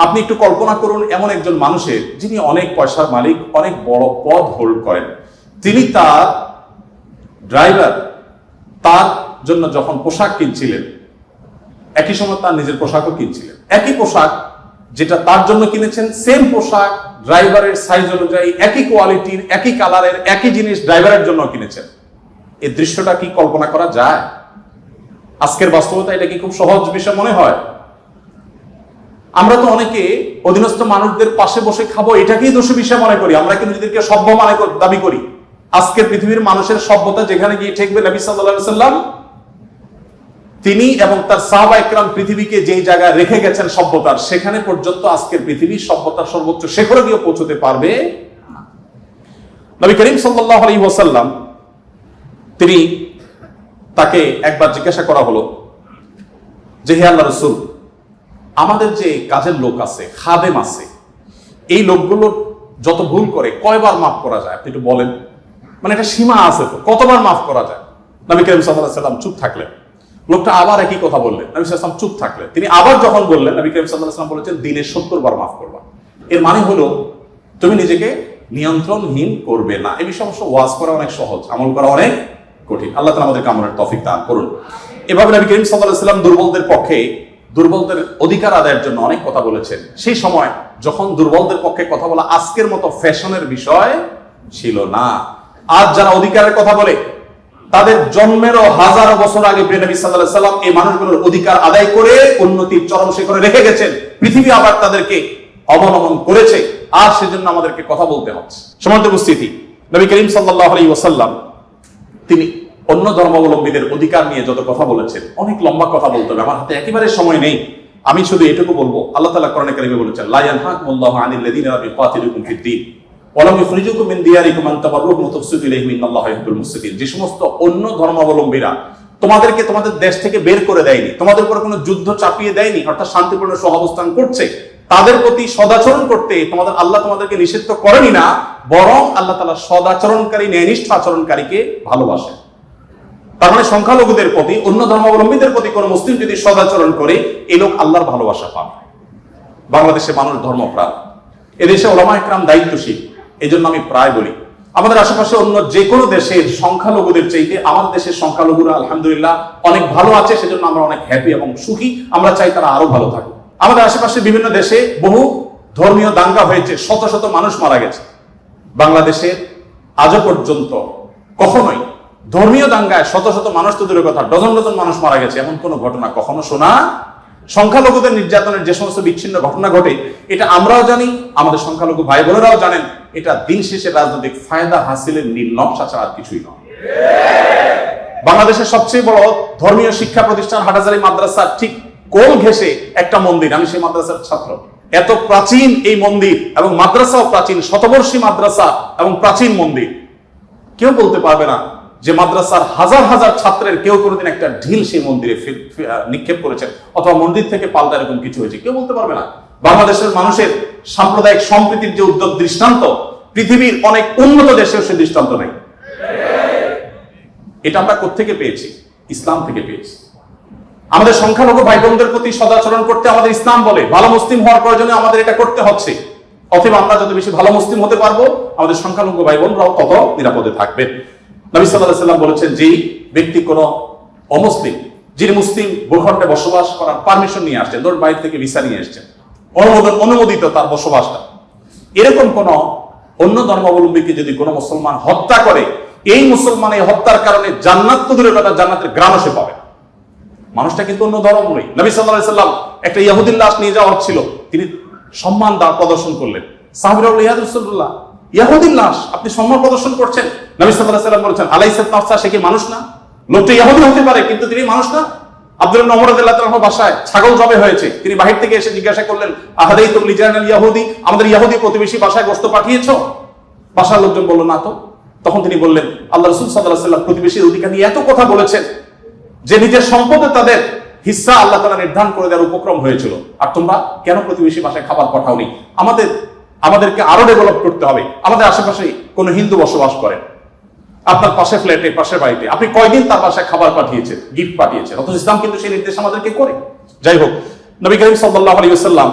আপনি একটু কল্পনা করুন, এমন একজন মানুষের, যিনি অনেক পয়সার মালিক, অনেক বড় পদ হোল্ড করেন, তিনি তার ড্রাইভার তার জন্য যখন পোশাক কিনছিলেন, একই সময় তার নিজের পোশাকও কিনছিলেন। একই পোশাক যেটা তার জন্য কিনেছেন, সেম পোশাক ড্রাইভারের সাইজ অনুযায়ী, একই কোয়ালিটির, একই কালারের, একই জিনিস ড্রাইভারের জন্য কিনেছেন। এই দৃশ্যটা কি কল্পনা করা যায়? আজকের বাস্তবতা এটা কি খুব সহজ বিষয় মনে হয়? আমরা তো অনেকে অধীনস্থ মানুষদের পাশে বসে খাবো এটাকেই দোষী বিষয় মনে করি। আমরা কিন্তু নিজেদেরকে সভ্য দাবি করি। আজকের পৃথিবীর মানুষের সভ্যতা যেখানে গিয়ে ঠেকবে, নবী সাল্লাল্লাহু আলাইহি ওয়াসাল্লাম তিনি এবং তার সাহাবা ইকরাম পৃথিবীকে যেই জায়গায় রেখে গেছেন সভ্যতার, সেখানে পর্যন্ত আজকের পৃথিবীর সভ্যতার সর্বোচ্চ শিখরে গিয়ে পৌঁছতে পারবে। নবী করিম সাল্লাল্লাহু আলাইহি ওয়াসাল্লাম তিনি তাকে একবার জিজ্ঞাসা করা হলো যে, হে আল্লাহর রাসূল, আমাদের যে কাজের লোক আছে, খাদেম আছে, এই লোকগুলো যত ভুল করে কয়বার মাফ করা যায়? আপনি একটু বলেন। মানে একটা সীমা আছে তো, কতবার মাফ করা যায়? নবী করিম সাল্লাল্লাহু আলাইহি ওয়াসাল্লাম চুপ থাকলেন। লোকটা আবার একই কথা বললেন, নবী সাল্লাল্লাহু আলাইহি ওয়াসাল্লাম চুপ থাকলেন। তিনি আবার যখন বললেন, নবী করিম সাল্লাল্লাহু আলাইহি ওয়াসাল্লাম বলেছেন, দিনে 70 বার মাফ করবা। এর মানে হলো তুমি নিজেকে নিয়ন্ত্রণহীন করবে না। এই বিষয়ে অবশ্য ওয়াজ করা অনেক সহজ, আমল করা অনেক কঠিন। আল্লাহ তাআলা আমাদেরকে আমলের তৌফিক দান করুন। এভাবে নবী করিম সাল্লাল্লাহু আলাইহি ওয়াসাল্লাম দুর্বলদের পক্ষে, দুর্বলদের অধিকার আদায়ের জন্য অনেক কথা বলেছেন। সেই সময় যখন দুর্বলদের পক্ষে কথা বলা আজকের মতো ফ্যাশনের বিষয় ছিল না। আজ যারা অধিকারের কথা বলে, তাদের জন্মেরও হাজারো বছর আগে প্রিয় নবী সাল্লাল্লাহু আলাইহি ওয়াসাল্লাম এই মানুষগুলোর অধিকার আদায় করে উন্নতির চরম শিখরে রেখে গেছেন। পৃথিবী আবার তাদেরকে অবনমন করেছে, আর সেজন্য আমাদেরকে কথা বলতে হচ্ছে। সম্মানিত উপস্থিতি, নবী করিম সাল্লাল্লাহু আলাইহি ওয়াসাল্লাম তিনি অন্য ধর্মাবলম্বীদের অধিকার নিয়ে যত কথা বলেছেন, অনেক লম্বা কথা বলতে হবে, আমার হাতে একেবারে সময় নেই। আমি শুধু এটুকু বলবো, আল্লাহ তাআলা কোরআনে কারিমে বলেছেন, লা ইয়ানহাকুমুল্লাহু আনিল লাযিনা লাম ইউকাতিলুকুম ফিদ-দীন ওয়া লাম ইখরিজুকুম মিন দিয়ারিকুম আন তাবাররুহুম ওয়া তুকসিতু ইলাইহিম ইন্নাল্লাহা ইউহিব্বুল মুকসিতিন। যে সমস্ত অন্য ধর্মাবলম্বীরা তোমাদেরকে তোমাদের দেশ থেকে বের করে দেয়নি, তোমাদের উপর কোনো যুদ্ধ চাপিয়ে দেয়নি, অর্থাৎ শান্তিপূর্ণ সহাবস্থান করছে, তাদের প্রতি সদাচরণ করতে তোমাদের আল্লাহ তোমাদেরকে নিষিদ্ধ করেনি না, বরং আল্লাহ তাআলা সদাচরণকারী, ন্যায়নিষ্ঠ আচরণকারীকে ভালোবাসেন। তার মানে সংখ্যালঘুদের প্রতি, অন্য ধর্মাবলম্বীদের প্রতি কোন মুসলিম যদি সদাচরণ করে, এই লোক আল্লাহর ভালোবাসা পাবে। বাংলাদেশে মানুষ ধর্মপ্রাণ, এদেশে ওলামা ইকরাম দায়িত্বশীল। এই জন্য আমি প্রায় বলি, আমাদের আশেপাশে অন্য যে কোনো দেশের সংখ্যালঘুদের চাইতে আমাদের দেশের সংখ্যালঘুরা আলহামদুলিল্লাহ অনেক ভালো আছে, সেজন্য আমরা অনেক হ্যাপি এবং সুখী। আমরা চাই তারা আরো ভালো থাকুক। আমাদের আশেপাশে বিভিন্ন দেশে বহু ধর্মীয় দাঙ্গা হয়েছে, শত শত মানুষ মারা গেছে। বাংলাদেশের আজও পর্যন্ত কখনোই ধর্মীয় দাঙ্গায় শত শত মানুষ তো দূরের কথা, ডজন ডজন মানুষ মারা গেছে, এমন কোন ঘটনা কখনো শোনা। সংখ্যালঘুদের নির্যাতনের যে সমস্ত বিচ্ছিন্ন ঘটনা ঘটে, এটা আমরাও জানি, আমাদের সংখ্যালঘু ভাই বোনেরাও জানেন। এটা দিন শেষে রাজনৈতিক ফায়দা হাসিলের নীল নকশা ছাড়া আর কিছুই নয়। বাংলাদেশের সবচেয়ে বড় ধর্মীয় শিক্ষা প্রতিষ্ঠান হাটহাজারী মাদ্রাসা ঠিক কোল ঘেঁষে একটা মন্দির, আমি সেই মাদ্রাসার ছাত্র। এত প্রাচীন এই মন্দির এবং মাদ্রাসাও প্রাচীন, শতবর্ষী মাদ্রাসা এবং প্রাচীন মন্দির। কেউ বলতে পারবে না যে মাদ্রাসার হাজার হাজার ছাত্রের কেউ কোনোদিন একটা ঢিল সেই মন্দিরে নিক্ষেপ করেছেন, অথবা মন্দির থেকে পাল্টা এরকম কিছু হয়েছে, কেউ বলতে পারবে না। বাংলাদেশের মানুষের সাম্প্রদায়িক সম্প্রীতির যে উদ্যোগ দৃষ্টান্ত, পৃথিবীর অনেক উন্নত দেশেও সে দৃষ্টান্ত নেই। এটা আমরা কোত্থেকে পেয়েছি? ইসলাম থেকে পেয়েছি। আমাদের সংখ্যালঘু ভাই বোনদের প্রতি সদাচরণ করতে আমাদের ইসলাম বলে, ভালো মুসলিম হওয়ার প্রয়োজনে আমাদের এটা করতে হচ্ছে। অথবা আমরা যত বেশি ভালো মুসলিম হতে পারবো, আমাদের সংখ্যালঘু ভাই বোনরাও তত নিরাপদে থাকবে। নবী সাল্লাল্লাহু আলাইহি ওয়াসাল্লাম বলেছেন, যেই ব্যক্তি কোনো অমুসলিম, যিনি মুসলিম ভূখণ্ডে বসবাস করার পারমিশন নিয়ে আসছেন, ধরুন বাইরে থেকে ভিসা নিয়ে এসছেন, অনুমোদিত তার বসবাসটা, এরকম কোন অন্য ধর্মাবলম্বীকে যদি কোনো মুসলমান হত্যা করে, এই মুসলমান এই হত্যার কারণে জান্নাত তো দূরের কথা, জান্নাতের গ্রামও সে পাবে। মানুষটা কিন্তু অন্য ধর্ম নয়। নবী সাল্লাল্লাহু আলাইহি ওয়াসাল্লাম একটা ইহুদির লাশ নিয়ে যাওয়া হচ্ছিল, তিনি সম্মান প্রদর্শন করলেন। সাহাবীরা বললেন, ইয়া রাসূলুল্লাহ, ইহুদির লাশ আপনি সম্মান প্রদর্শন করছেন। নবী সাল্লাল্লাহু আলাইহি ওয়াসাল্লাম বলেছেন আলাইসাত নাফসা, সে কি মানুষ না? লোকটা ইহুদি হতে পারে কিন্তু তিনি মানুষ না। আব্দুল্লাহ ইবনে ওমর রাদিয়াল্লাহু তাআলার বাসায় ছাগল জবে হয়েছে, তিনি বাহির থেকে এসে জিজ্ঞাসা করলেন আহাদাইতুম লিজানাল ইহুদি, আমাদের ইহুদি প্রতিবেশী বাসায় গোশত পাঠিয়েছো? বাসার লোকজন বলল না তো। তখন তিনি বললেন আল্লাহ রাসূল সাল্লাল্লাহু আলাইহি ওয়াসাল্লাম প্রতিবেশীর অধিকার নিয়ে এত কথা বলেছেন যে নিজের সম্পদে তাদের হিস্সা আল্লাহ তাআলা নির্ধারণ করে দেওয়ার উপক্রম হয়েছিল, আর তোমরা কেন প্রতিবেশী বাসায় খাবার পাঠাওনি? আমাদেরকে আরো ডেভেলপ করতে হবে। আমাদের আশেপাশে কোনো হিন্দু বসবাস করেন, আপনার পাশে ফ্ল্যাটে, পাশের বাড়িতে, আপনি কয়দিন তার বাসায় খাবার পাঠিয়েছেন, গিফট পাঠিয়েছেন? অথচ ইসলাম কিন্তু সেই নির্দেশ আমাদেরকে করে। যাই হোক, নবী করিম সাল্লাল্লাহু আলাইহি ওয়াসাল্লাম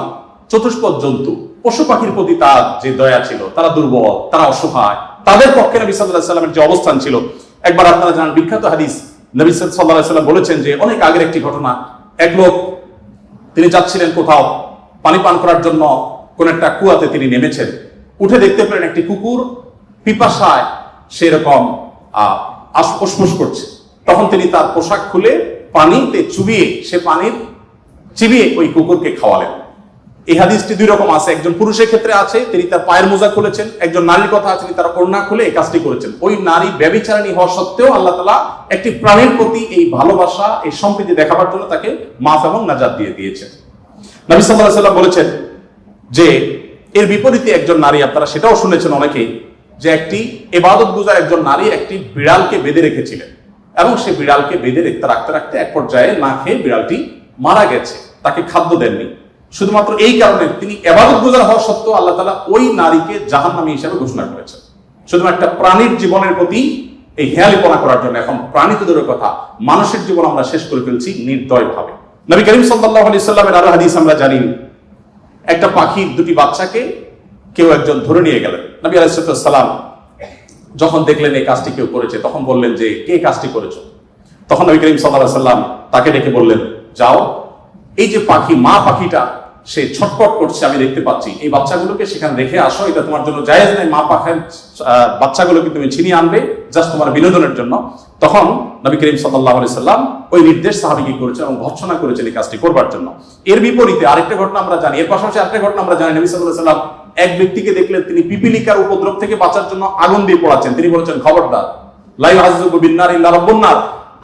চতুষ্পদ জন্তু, পশু পাখির প্রতি তার যে দয়া ছিল, তারা দুর্বল, তারা অসহায়, তাদের পক্ষে নবী সাল্লাল্লাহু আলাইহি ওয়াসাল্লামের যে অবস্থান ছিল। একবার আপনারা জানেন বিখ্যাত হাদিস, নবী সাল্লাল্লাহু আলাইহি ওয়াসাল্লাম বলেছেন যে অনেক আগের একটি ঘটনা, এক লোক তিনি যাচ্ছিলেন কোথাও পানি পান করার জন্য, কোন একটা কুয়াতে তিনি নেমেছেন, উঠে দেখতে পেলেন একটি কুকুর পিপাসায় সেরকম ফুসফুস করছে। তখন তিনি তার পোশাক খুলে পানিতে চুবিয়ে চিবিয়ে ওই কুকুরকে খাওয়ালেন। এই হাদিসটি দুই রকম আছে, একজন পুরুষের ক্ষেত্রে আছে, তিনি তার পায়ের মোজা খুলেছেন, একজন নারীর কথা আছে, তিনি তার ওড়না খুলে এই কাজটি করেছেন। ওই নারী ব্যভিচারিণী হওয়া সত্ত্বেও আল্লাহ তাআলা একটি প্রাণীর প্রতি এই ভালোবাসা, এই সম্প্রীতি দেখাবার জন্য তাকে মাফ এবং নাজাত দিয়ে দিয়েছেন। নবী সাল্লাল্লাহু আলাইহি ওয়াসাল্লাম বলেছেন যে এর বিপরীতে একজন নারী, আপনারা সেটাও শুনেছেন অনেকেই, যে একটি ইবাদত গুজার একজন নারী একটি বিড়ালকে বেঁধে রেখেছিলেন এবং সে বিড়ালকে বেঁধে রাখতে রাখতে এক পর্যায়ে না খেয়ে বিড়ালটি মারা গেছে, তাকে খাদ্য দেননি। শুধুমাত্র এই কারণে তিনি ইবাদত গুজার হওয়া সত্ত্বেও আল্লাহ তাআলা ওই নারীকে জাহান্নামী হিসেবে ঘোষণা করেছেন, শুধুমাত্র একটা প্রাণীর জীবনের প্রতি এই হেয়ালিপনা করার জন্য। এখন প্রাণী তো দূরের কথা, মানুষের জীবন আমরা শেষ করে ফেলছি নির্দয় ভাবে। নবী করিম সাল্লাল্লাহু আলাইহি ওয়াসাল্লামের আরো হাদিস আমরা জানি, একটা পাখির দুটি বাচ্চাকে কেউ একজন ধরে নিয়ে গেলেন। নবী আলাইহিস সালাম যখন দেখলেন এই কাজটি কেউ করেছে, তখন বললেন যে কে কাজটি করেছো? তখন নবী করিম সাল্লাল্লাহু আলাইহি ওয়াসাল্লাম তাকে ডেকে বললেন, যাও, এই যে পাখি, মা পাখিটা সে ছটফট করছে আমি দেখতে পাচ্ছি, এই বাচ্চাগুলোকে সেখানে রেখে আসো, এটা তোমার জন্য জায়েজ নাই। মা পাখির বাচ্চাগুলোকে তুমি ছিনিয়ে আনবে জাস্ট তোমার বিনোদনের জন্য। তখন নবী করিম সাল্লাল্লাহু আলাইহি সাল্লাম ওই নির্দেশ সাহাবীকে করেছেন এবং ভর্ৎসনা করেছেন এই কাজটি করবার জন্য। এর বিপরীতে আরেকটা ঘটনা আমরা জানি, এর পাশাপাশি আরেকটা ঘটনা আমরা জানি, নবী সাল্লাল্লাহু আলাইহি সাল্লাম এক ব্যক্তিকে দেখলেন তিনি পিপিলিকার উপদ্রব থেকে বাঁচার জন্য আগুন দিয়ে পোড়াচ্ছেন। তিনি বলেছেন, খবরদার, লা ইউআযযিবু বিন-নার ইল্লা রাব্বুন নার,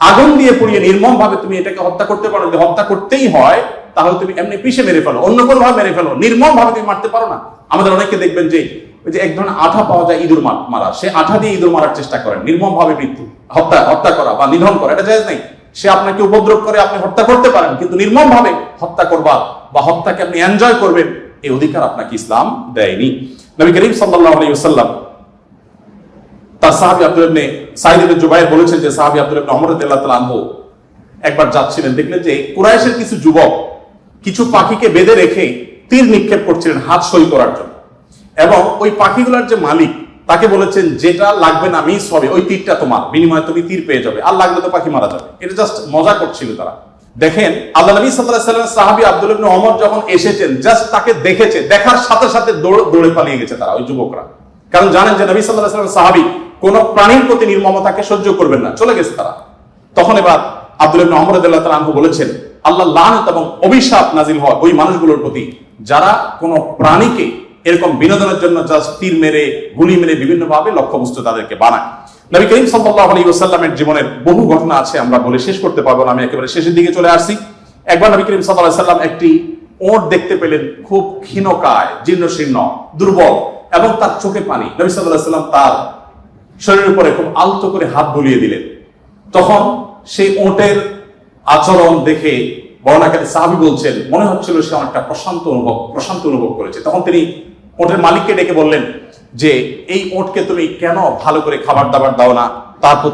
আগুন দিয়ে পুড়িয়ে নির্মম ভাবে তুমি এটাকে হত্যা করতে পারো। যদি হত্যা করতেই হয় তাহলে তুমি এমনি পিষে মেরে ফেলো, অন্য কোনো ভাবে মেরে ফেলো, নির্মম ভাবে তুমি মারতে পারো না। আমাদের অনেকে দেখবেন যে ওই যে এক ধরনের আঠা পাওয়া যায় ইঁদুর মারা, সে আঠা দিয়ে ইঁদুর মারার চেষ্টা করেন, নির্মম ভাবে মৃত্যু, হত্যা করা বা নিধন করা, এটা জায়েজ নেই। সে আপনাকে উপদ্রব করে, আপনি হত্যা করতে পারেন, কিন্তু নির্মম ভাবে হত্যা করবা বা হত্যাকে আপনি এনজয় করবেন, এই অধিকার আপনাকে ইসলাম দেয়নি। নবী করিম সাল্লাল্লাহু আলাইহি ওয়াসাল্লাম তার সাহাবী আব্দুল্লাহ ইবনে সাঈদ ইবনে জুবাইর বলেছেন যে সাহাবী আব্দুল্লাহ ইবনে ওমর রাদিয়াল্লাহু তাআলা আনহু একবার যাচ্ছিলেন, দেখলেন যে কুরাইশের কিছু যুবক কিছু পাখিকে বেঁধে রেখে তীর নিক্ষেপ করছিলেন হাত সই করার জন্য, এবং ওই পাখিগুলোর যে মালিক তাকে বলেছেন যেটা লাগবে না মিস হবে, ওই তীরটা তোমার, বিনিময়ে তুমি তীর পেয়ে যাবে, আর লাগলে তো পাখি মারা যাবে। এটা জাস্ট মজা করছিল তারা। দেখেন আল্লাহ নবী সাল্লাল্লাহু আলাইহি ওয়াসাল্লামের সাহাবী আব্দুল্লাহ ইবনে ওমর যখন এসেছেন, জাস্ট তাকে দেখেছে, দেখার সাথে সাথে দৌড়ে পালিয়ে গেছে তারা, ওই যুবকরা, কারণ জানেন যে নবী সাল্লাল্লাহু আলাইহি ওয়াসাল্লামের সাহাবী কোন প্রাণীর প্রতি নির্মমতাকে সহ্য করবেন না, চলে গেছে তারা। তখন এবার আব্দুল্লাহ ইবনে ওমর রাদিয়াল্লাহু তাআলা আনহু বলেছেন, আল্লাহ লানত এবং অভিশাপ নাজিল হয় ওই মানুষগুলোর প্রতি যারা কোনো প্রাণীকে এরকম বিনোদনের জন্য জাস্ট তীর মেরে, গুলি মেরে বিভিন্ন ভাবে লক্ষ্যবস্তু তাদেরকে বানায়। নবী করিম সাল্লাল্লাহু আলাইহি ওয়াসাল্লামের জীবনের বহু ঘটনা আছে, আমরা বলে শেষ করতে পারবো না, আমি একেবারে শেষের দিকে চলে আসছি। একবার নবী করিম সাল্লাল্লাহু আলাইহি ওয়াসাল্লাম একটি ওট দেখতে পেলেন, খুব ক্ষীণকায়, জীর্ণশীর্ণ, দুর্বল, এবং তার চোখে পানি। নবী সাল্লাল্লাহু আলাইহি ওয়াসাল্লাম তার শরীরের উপরে খুব আলতো করে হাত বুলিয়ে দিলেন। তখন সেই ওটের আচরণ দেখে বর্ণনাকারী সাহাবী বলছেন, মনে হচ্ছিল সে অনেকটা প্রশান্ত অনুভব করেছে। তখন তিনি ওটের মালিককে ডেকে বললেন যে এই ওটকে তুমি কেন ভালো করে খাবার দাবার দাও না,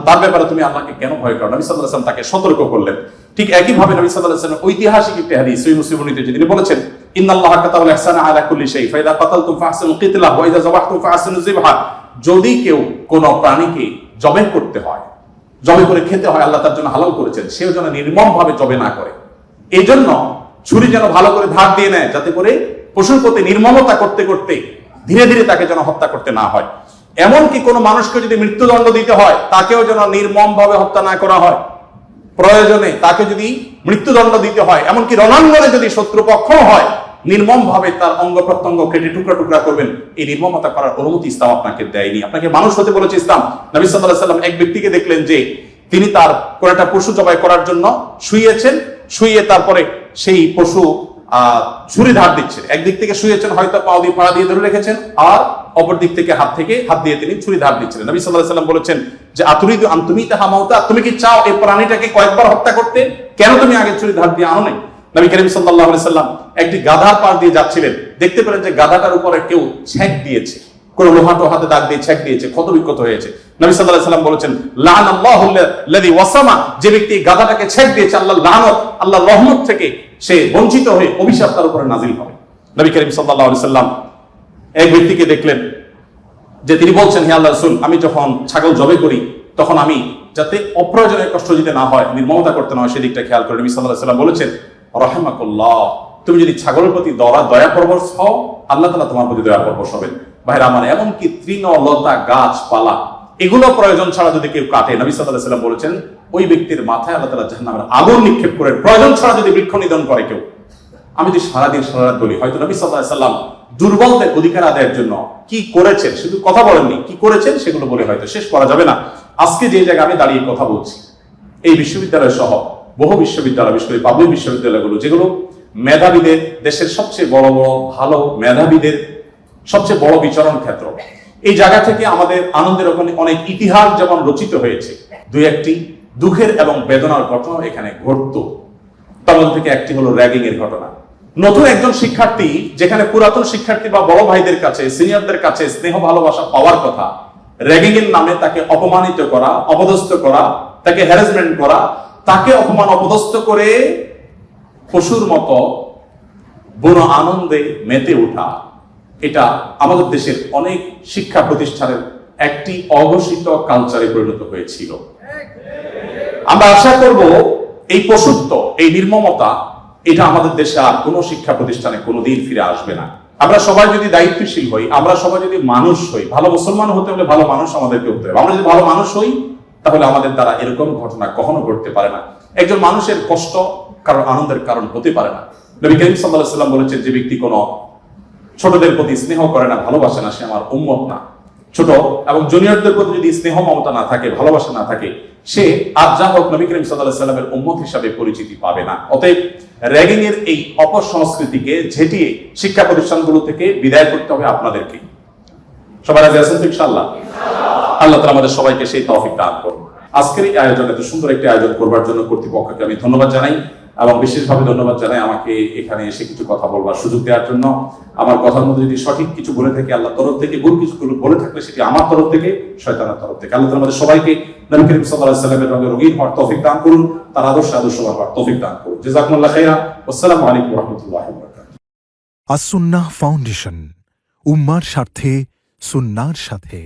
তার ব্যাপারে তুমি আল্লাহকে কেন ভয় করো? নবী সাল্লাল্লাহু আলাইহি ওয়াসাল্লাম তাকে সতর্ক করলেন। ঠিক একই ভাবে নবী সাল্লাল্লাহু আলাইহি ওয়াসাল্লাম ঐতিহাসিক একটি হাদিস সহিহ মুসলিমে তিনি বলেছেন, ইন্নাল্লাহা কাতাবাল ইহসানা আলা কুল্লি শাই ফাইদা কাতালতুম ফাহসিনুল কিতলা ওয়া ইযা যাবাহতুম ফাহসিনুজ যিবহা। যদি কেউ কোন প্রাণীকে জবাই করতে হয়, জবাই করে খেতে হয়, আল্লাহ তার জন্য হালাল করেছেন, সেও যেন নির্মম ভাবে জবাই না করে। এই জন্য ছুরি যেন ভালো করে ধার দিয়ে নেয়, যাতে করে পশুর প্রতি নির্মমতা করতে করতে ধীরে ধীরে তাকে যেন হত্যা করতে না হয়। এমনকি কোনো মানুষকে যদি মৃত্যুদণ্ড দিতে হয়, তাকেও যেন নির্মম ভাবে হত্যা না করা হয়। প্রয়োজনে তাকে যদি মৃত্যুদণ্ড দিতে হয়, এমনকি রণাঙ্গনে যদি শত্রুপক্ষ হয়, নির্মম ভাবে তার অঙ্গ প্রত্যঙ্গ কেটে টুকরা টুকরা করবেন, এই নির্মমতা করার অনুমতি ইসলাম আপনাকে দেয়নি। আপনাকে মানুষ হতে বলেছে ইসলাম। নবী সাল্লাল্লাহু আলাইহি ওয়াসাল্লাম এক ব্যক্তিকে দেখলেন যে তিনি তার কোন একটা পশু জবাই করার জন্য শুয়েছেন, শুয়ে তারপরে সেই পশু ছুরি ধার দিচ্ছেন। একদিক থেকে শুয়েছেন, হয়তো পা দিয়ে ফাড়া দিয়ে ধরে রেখেছেন, আর অপর দিক থেকে হাত দিয়ে তিনি ছুরি ধার দিচ্ছিলেন। নবী সাল্লাল্লাহু আলাইহি ওয়াসাল্লাম বলেছেন যে আতুরিদু আন তুমিতাহা মাউতা, তুমি কি চাও এই প্রাণীটাকে কয়েকবার হত্যা করতে? কেন তুমি আগে ছুরি ধার দিয়ে আনো নাই? নবী করিম সাল্লাল্লাহু আলাইহি সাল্লাম একটি গাধার পাশ দিয়ে যাচ্ছিলেন, দেখতে পেলেন যে গাধাটার উপরে কেউ ছেক দিয়েছে, কোন লোহাটো হাতে দাগ দিয়ে ছেক দিয়েছে, ক্ষত বিক্ষত হয়েছে। নবী সাল্লাল্লাহু আলাইহি সাল্লাম বলেছেন লাআনাল্লাহু আল্লাযী ওয়াসামা, যে ব্যক্তি গাধাটাকে ছেক দিয়েছে, আল্লাহর লানত, আল্লাহর রহমত থেকে সে বঞ্চিত হয়ে অভিশাপ তার উপরে নাজিল হবে। নবী করিম সাল্লাল্লাহু আলাইহি সাল্লাম এক ব্যক্তিকে দেখলেন যে তিনি বলছেন, হে আল্লাহর রাসূল, আমি যখন ছাগল জবাই করি তখন আমি যাতে অপ্রয়োজনে কষ্ট দিতে না হয়, নির্মমতা করতে না হয়, সেদিকটা খেয়াল করে। নবী সাল্লাল্লাহু আলাইহি সাল্লাম বলেছেন রাহিমাকুল্লাহ, তুমি যদি ছাগলের প্রতি দয়া পরবশ হও, আল্লাহ তাআলা তোমার প্রতি দয়া পরবশ হবেন। ভাইরা আমার, এমনকি তৃণ লতা গাছপালা এগুলো প্রয়োজন ছাড়া যদি কেউ কাটে, নবী সাল্লাল্লাহু আলাইহি সাল্লাম বলেছেন ওই ব্যক্তির মাথায় আল্লাহ তাআলা জাহান্নামের আগুন নিক্ষেপ করেন। প্রয়োজন ছাড়া যদি বৃক্ষ নিধন করে কেউ, আমি যদি সারাদিন সারারাত বলি, হয়তো নবী সাল্লাল্লাহু আলাইহি সাল্লাম দুর্বলদের অধিকার আদায়ের জন্য কি করেছেন, শুধু কথা বলেননি, কি করেছেন সেগুলো বলে হয়তো শেষ করা যাবে না। আজকে যে জায়গায় আমি দাঁড়িয়ে কথা বলছি, এই বিশ্ববিদ্যালয় সহ বহু বিশ্ববিদ্যালয়, বিশেষ করে পাবলিক বিশ্ববিদ্যালয়গুলো, যেগুলো মেধাবীদের, দেশের সবচেয়ে বড় বড় ভালো মেধাবীদের সবচেয়ে বড় বিচরণ ক্ষেত্র, এই জায়গা থেকে আমাদের আনন্দের ওখানে অনেক ইতিহাস যেমন রচিত হয়েছে, দুই একটি দুঃখের এবং বেদনার ঘটনা এখানে ঘটতো। তার মধ্যে থেকে একটি হলো র্যাগিং এর ঘটনা। নতুন একজন শিক্ষার্থী, যেখানে পুরাতন শিক্ষার্থী বা বড় ভাইদের কাছে, সিনিয়রদের কাছে স্নেহ ভালোবাসা পাওয়ার কথা, র্যাগিং এর নামে তাকে অপমানিত করা, অপদস্থ করা, তাকে হ্যারাসমেন্ট করা, তাকে অপমান অপদস্থ করে পশুর মতো বুনো আনন্দে মেতে ওঠা, এটা আমাদের দেশের অনেক শিক্ষা প্রতিষ্ঠানের একটি অঘোষিত কালচারে পরিণত হয়েছিল। আমরা আশা করব এই পশুত্ব, এই নির্মমতা, এটা আমাদের দেশে আর কোনো শিক্ষা প্রতিষ্ঠানে কোনোদিন ফিরে আসবে না। আমরা সবাই যদি দায়িত্বশীল হই, আমরা সবাই যদি মানুষ হই, ভালো মুসলমান হতে হলে ভালো মানুষ আমাদেরকে হতে হবে। আমরা যদি ভালো মানুষ হই, তাহলে আমাদের দ্বারা এরকম ঘটনা কখনো ঘটতে পারে না। একজন মানুষের কষ্ট কারণ আনন্দের কারণ হতে পারে না। নবী করিম সাল্লাল্লাহু আলাইহি ওয়াসাল্লাম বলেছেন, যে ব্যক্তি কোনো ছোটদের প্রতি স্নেহ করে না, ভালোবাসে না, সে আমার উম্মত না। ছোট এবং জুনিয়রদের প্রতি যদি স্নেহ মমতা না থাকে, ভালোবাসা না থাকে, সে আজ যা হোক নবী করিম সাল্লাল্লাহু আলাইহি ওয়াসাল্লামের উম্মত হিসাবে পরিচিতি পাবে না। অতএব র্যাগিং এর এই অপসংস্কৃতিকে ঝেঁটিয়ে শিক্ষা প্রতিষ্ঠানগুলো থেকে বিদায় করতে হবে আপনাদেরকে। সবাই রাজি আছেন তো ইনশাআল্লাহ? আল্লাহ তাআলা আমাদের সবাইকে সেই তৌফিক দান করুন। আজকের এই আয়োজন, এত সুন্দর একটি আয়োজন করবার জন্য কর্তৃপক্ষকে আমি ধন্যবাদ জানাই, এবং বিশেষভাবে ধন্যবাদ জানাই আমাকে এখানে এসে কিছু কথা বলবার সুযোগ দেওয়ার জন্য। আমার কথার মধ্যে যদি সঠিক কিছু বলে থাকি আল্লাহর তরফ থেকে, ভুল কিছু বলে থাকলে সেটি আমার তরফ থেকে, শয়তানের তরফ থেকে। আল্লাহ তাআলা আমাদের সবাইকে নবী করিম সাল্লাল্লাহু আলাইহি ওয়াসাল্লামের রঙে রঙিন হওয়ার তৌফিক দান করুন, তার আদর্শ হওয়ার তৌফিক দান করুন। জাযাকুমুল্লাহু খাইরা। আসসালামু আলাইকুম ওয়া রাহমাতুল্লাহি ওয়া বারাকাতুহু। আস-সুন্নাহ ফাউন্ডেশন, উম্মার স্বার্থে, সুন্নাহর সাথে।